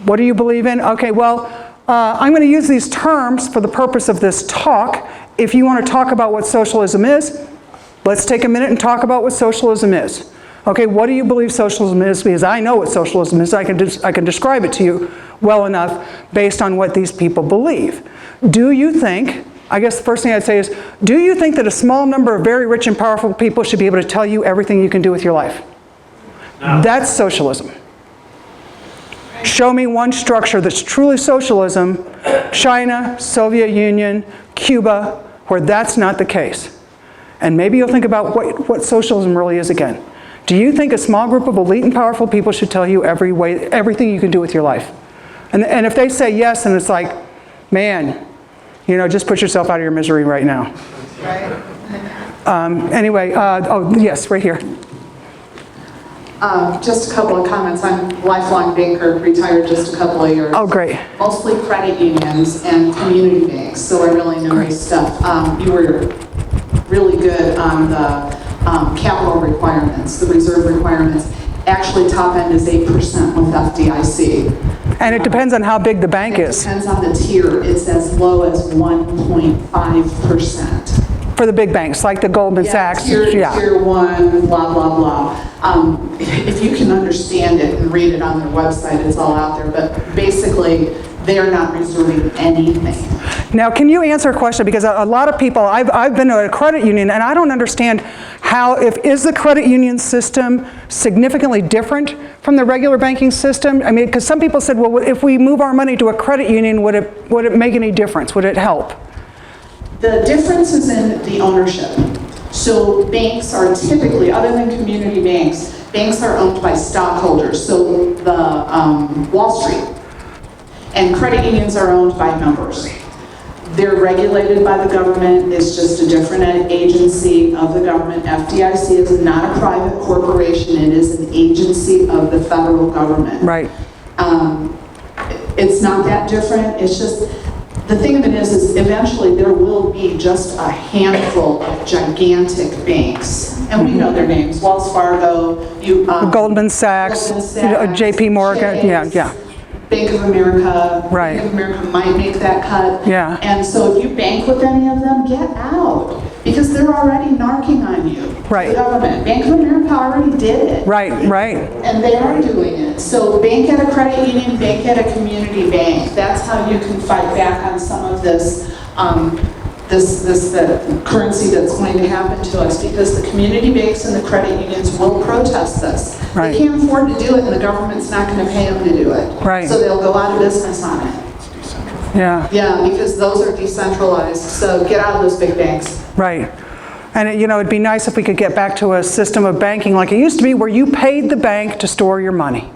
what do you believe in? Okay, well, I'm going to use these terms for the purpose of this talk. If you want to talk about what socialism is, let's take a minute and talk about what socialism is. Okay, what do you believe socialism is? Because I know what socialism is. I can describe it to you well enough based on what these people believe. Do you think, I guess the first thing I'd say is, do you think that a small number of very rich and powerful people should be able to tell you everything you can do with your life? No. That's socialism. Show me one structure that's truly socialism, China, Soviet Union, Cuba, where that's not the case. And maybe you'll think about what socialism really is again. Do you think a small group of elite and powerful people should tell you everything you can do with your life? And if they say yes, then it's like, man, you know, just put yourself out of your misery right now. Right. Anyway, oh yes, right here. Just a couple of comments. I'm a lifelong banker, retired just a couple of years. Oh, great. Mostly credit unions and community banks, so I really know this stuff. You were really good on the capital requirements, the reserve requirements. Actually, top end is 8% with FDIC. And it depends on how big the bank is. It depends on the tier. It's as low as 1.5%. For the big banks, like the Goldman Sachs. Tier 1, blah, blah, blah. If you can understand it and read it on their website, it's all out there. But basically, they're not reserving anything. Now, can you answer a question? Because a lot of people, I've been to a credit union, and I don't understand how, is the credit union system significantly different from the regular banking system? I mean, because some people said, well, if we move our money to a credit union, would it make any difference? Would it help? The difference is in the ownership. So banks are typically, other than community banks are owned by stockholders. So the Wall Street and credit unions are owned by members. They're regulated by the government. It's just a different agency of the government. FDIC is not a private corporation. It is an agency of the federal government. Right. It's not that different. It's just, the thing of it is eventually there will be just a handful of gigantic banks. And we know their names, Wells Fargo, Goldman Sachs, JP Morgan, Chase, yeah. Bank of America. Right. Bank of America might make that cut. Yeah. And so if you bank with any of them, get out. Because they're already narking on you. Right. The government. Bank of America already did it. Right. And they are doing it. So bank at a credit union, bank at a community bank. That's how you can fight back on some of this the currency that's going to happen to us, because the community banks and the credit unions will protest this. Right. They can't afford to do it, and the government's not going to pay them to do it. Right. So they'll go out of business on it. Yeah. Yeah, because those are decentralized. So get out of those big banks. Right. And it'd be nice if we could get back to a system of banking like it used to be, where you paid the bank to store your money.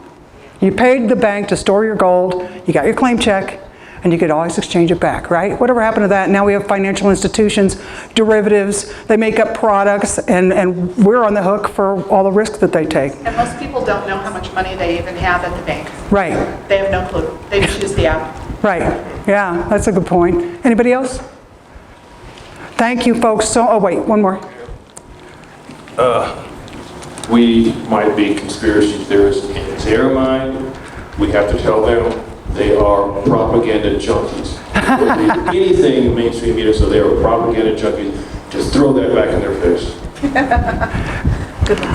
You paid the bank to store your gold, you got your claim check, and you could always exchange it back, right? Whatever happened to that? Now we have financial institutions, derivatives, they make up products, and we're on the hook for all the risk that they take. And most people don't know how much money they even have at the bank. Right. They have no clue. They just use the app. Right. Yeah, that's a good point. Anybody else? Thank you, folks. Oh, wait, one more. We might be conspiracy theorists in their mind. We have to tell them they are propaganda junkies. Anything mainstream media, so they are propaganda junkies. Just throw that back in their face.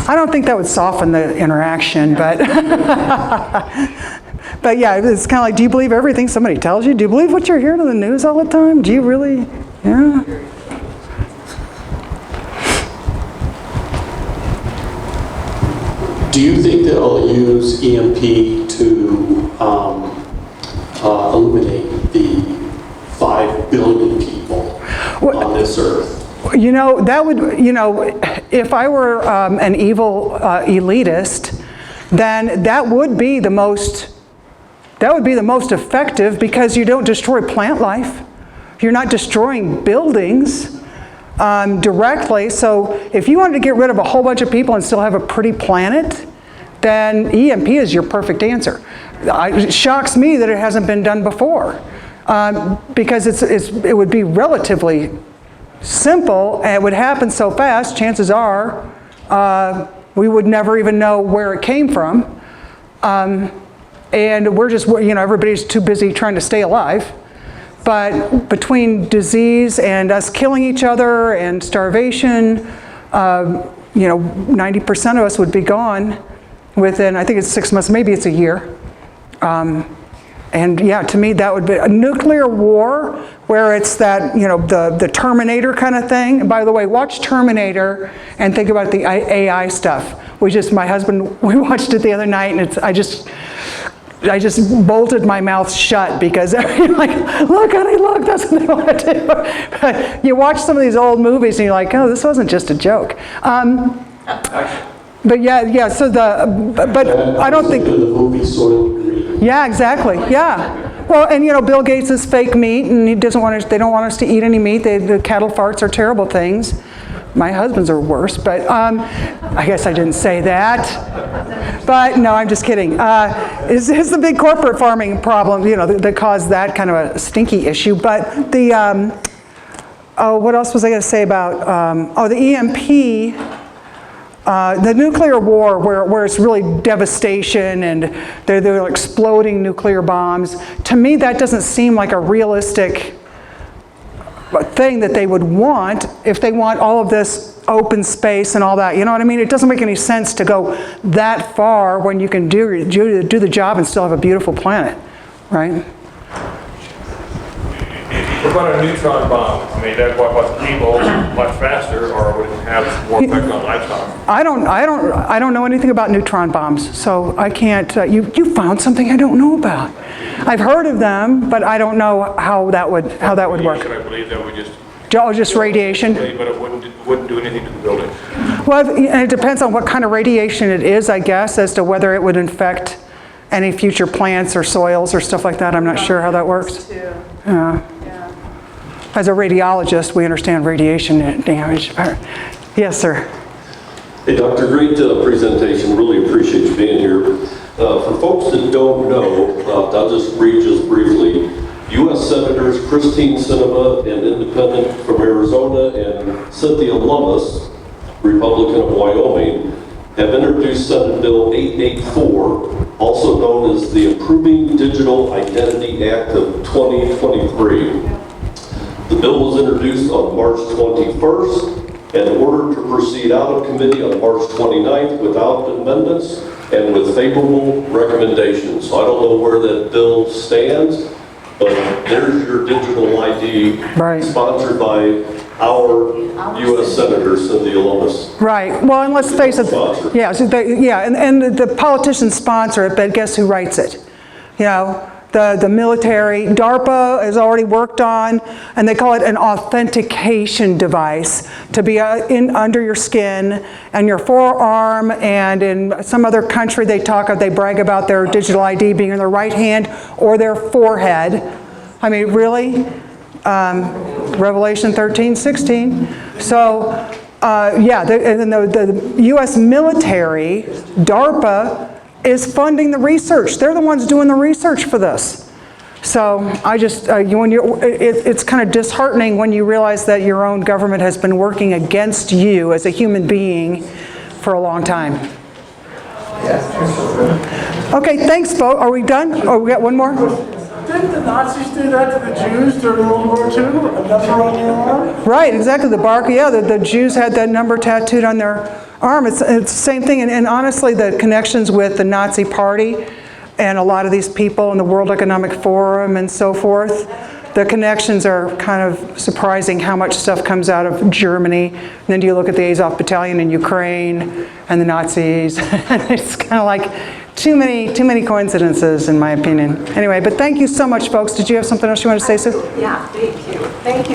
I don't think that would soften the interaction, but but yeah, it's kind of like, do you believe everything somebody tells you? Do you believe what you're hearing on the news all the time? Do you really? Yeah. Do you think that they'll use EMP to eliminate the 5 billion people on this earth? You know, that would, you know, if I were an evil elitist, then that would be the most effective, because you don't destroy plant life. You're not destroying buildings directly. So if you wanted to get rid of a whole bunch of people and still have a pretty planet, then EMP is your perfect answer. It shocks me that it hasn't been done before, because it would be relatively simple, and it would happen so fast, chances are we would never even know where it came from. And we're just, you know, everybody's too busy trying to stay alive. But between disease and us killing each other and starvation, you know, 90% of us would be gone within, I think it's 6 months, maybe it's a year. And yeah, to me, that would be a nuclear war, where it's that, you know, the Terminator kind of thing. And by the way, watch Terminator and think about the AI stuff. My husband, we watched it the other night, and I just bolted my mouth shut, because you're like, look, honey, look, that's what they want to do. But you watch some of these old movies and you're like, oh, this wasn't just a joke. But yeah, so but I don't think. The movie Soylent Green. Yeah, exactly, yeah. Well, and you know, Bill Gates is fake meat, and he doesn't want us, they don't want us to eat any meat. The cattle farts are terrible things. My husband's are worse, but I guess I didn't say that. But no, I'm just kidding. It's the big corporate farming problem, you know, that caused that kind of a stinky issue. But what else was I going to say about, the EMP, the nuclear war, where it's really devastation and they're exploding nuclear bombs. To me, that doesn't seem like a realistic thing that they would want if they want all of this open space and all that. You know what I mean? It doesn't make any sense to go that far when you can do the job and still have a beautiful planet, right? What about a neutron bomb? I mean, that would people much faster, or would it have more effect on livestock? I don't know anything about neutron bombs, so I can't. You found something I don't know about. I've heard of them, but I don't know how that would work. I believe that would just radiation. But it wouldn't do anything to the building. Well, it depends on what kind of radiation it is, I guess, as to whether it would infect any future plants or soils or stuff like that. I'm not sure how that works. Yeah. As a radiologist, we understand radiation damage. Yes, sir. Hey, Doctor, great presentation. Really appreciate you being here. For folks that don't know, I'll just read just briefly. U.S. Senators Christine Sinema, an independent from Arizona, and Cynthia Lummis, Republican of Wyoming, have introduced Senate Bill 884, also known as the Improving Digital Identity Act of 2023. The bill was introduced on March 21st and ordered to proceed out of committee on March 29th without amendments and with favorable recommendations. So I don't know where that bill stands, but there's your digital ID, right, sponsored by our U.S. Senator Cynthia Lummis. Right. Well, and let's face it. Yeah. So and the politicians sponsor it, but guess who writes it? You know, the military. DARPA has already worked on, and they call it an authentication device to be under your skin and your forearm, and in some other country they brag about their digital ID being in their right hand or their forehead. I mean, really? Revelation 13:16. So, the U.S. military, DARPA, is funding the research. They're the ones doing the research for this. So I just, it's kind of disheartening when you realize that your own government has been working against you as a human being for a long time. Okay, thanks, folks. Are we done? Oh, we got one more? Didn't the Nazis do that to the Jews during World War II? A number on their arm? Right, exactly. The bark, yeah, the Jews had that number tattooed on their arm. It's the same thing. And honestly, the connections with the Nazi Party and a lot of these people in the World Economic Forum and so forth, the connections are kind of surprising how much stuff comes out of Germany. And then you look at the Azov Battalion in Ukraine and the Nazis. It's kind of like too many coincidences, in my opinion. Anyway, but thank you so much, folks. Did you have something else you wanted to say, Sue? Yeah, thank you. Thank you.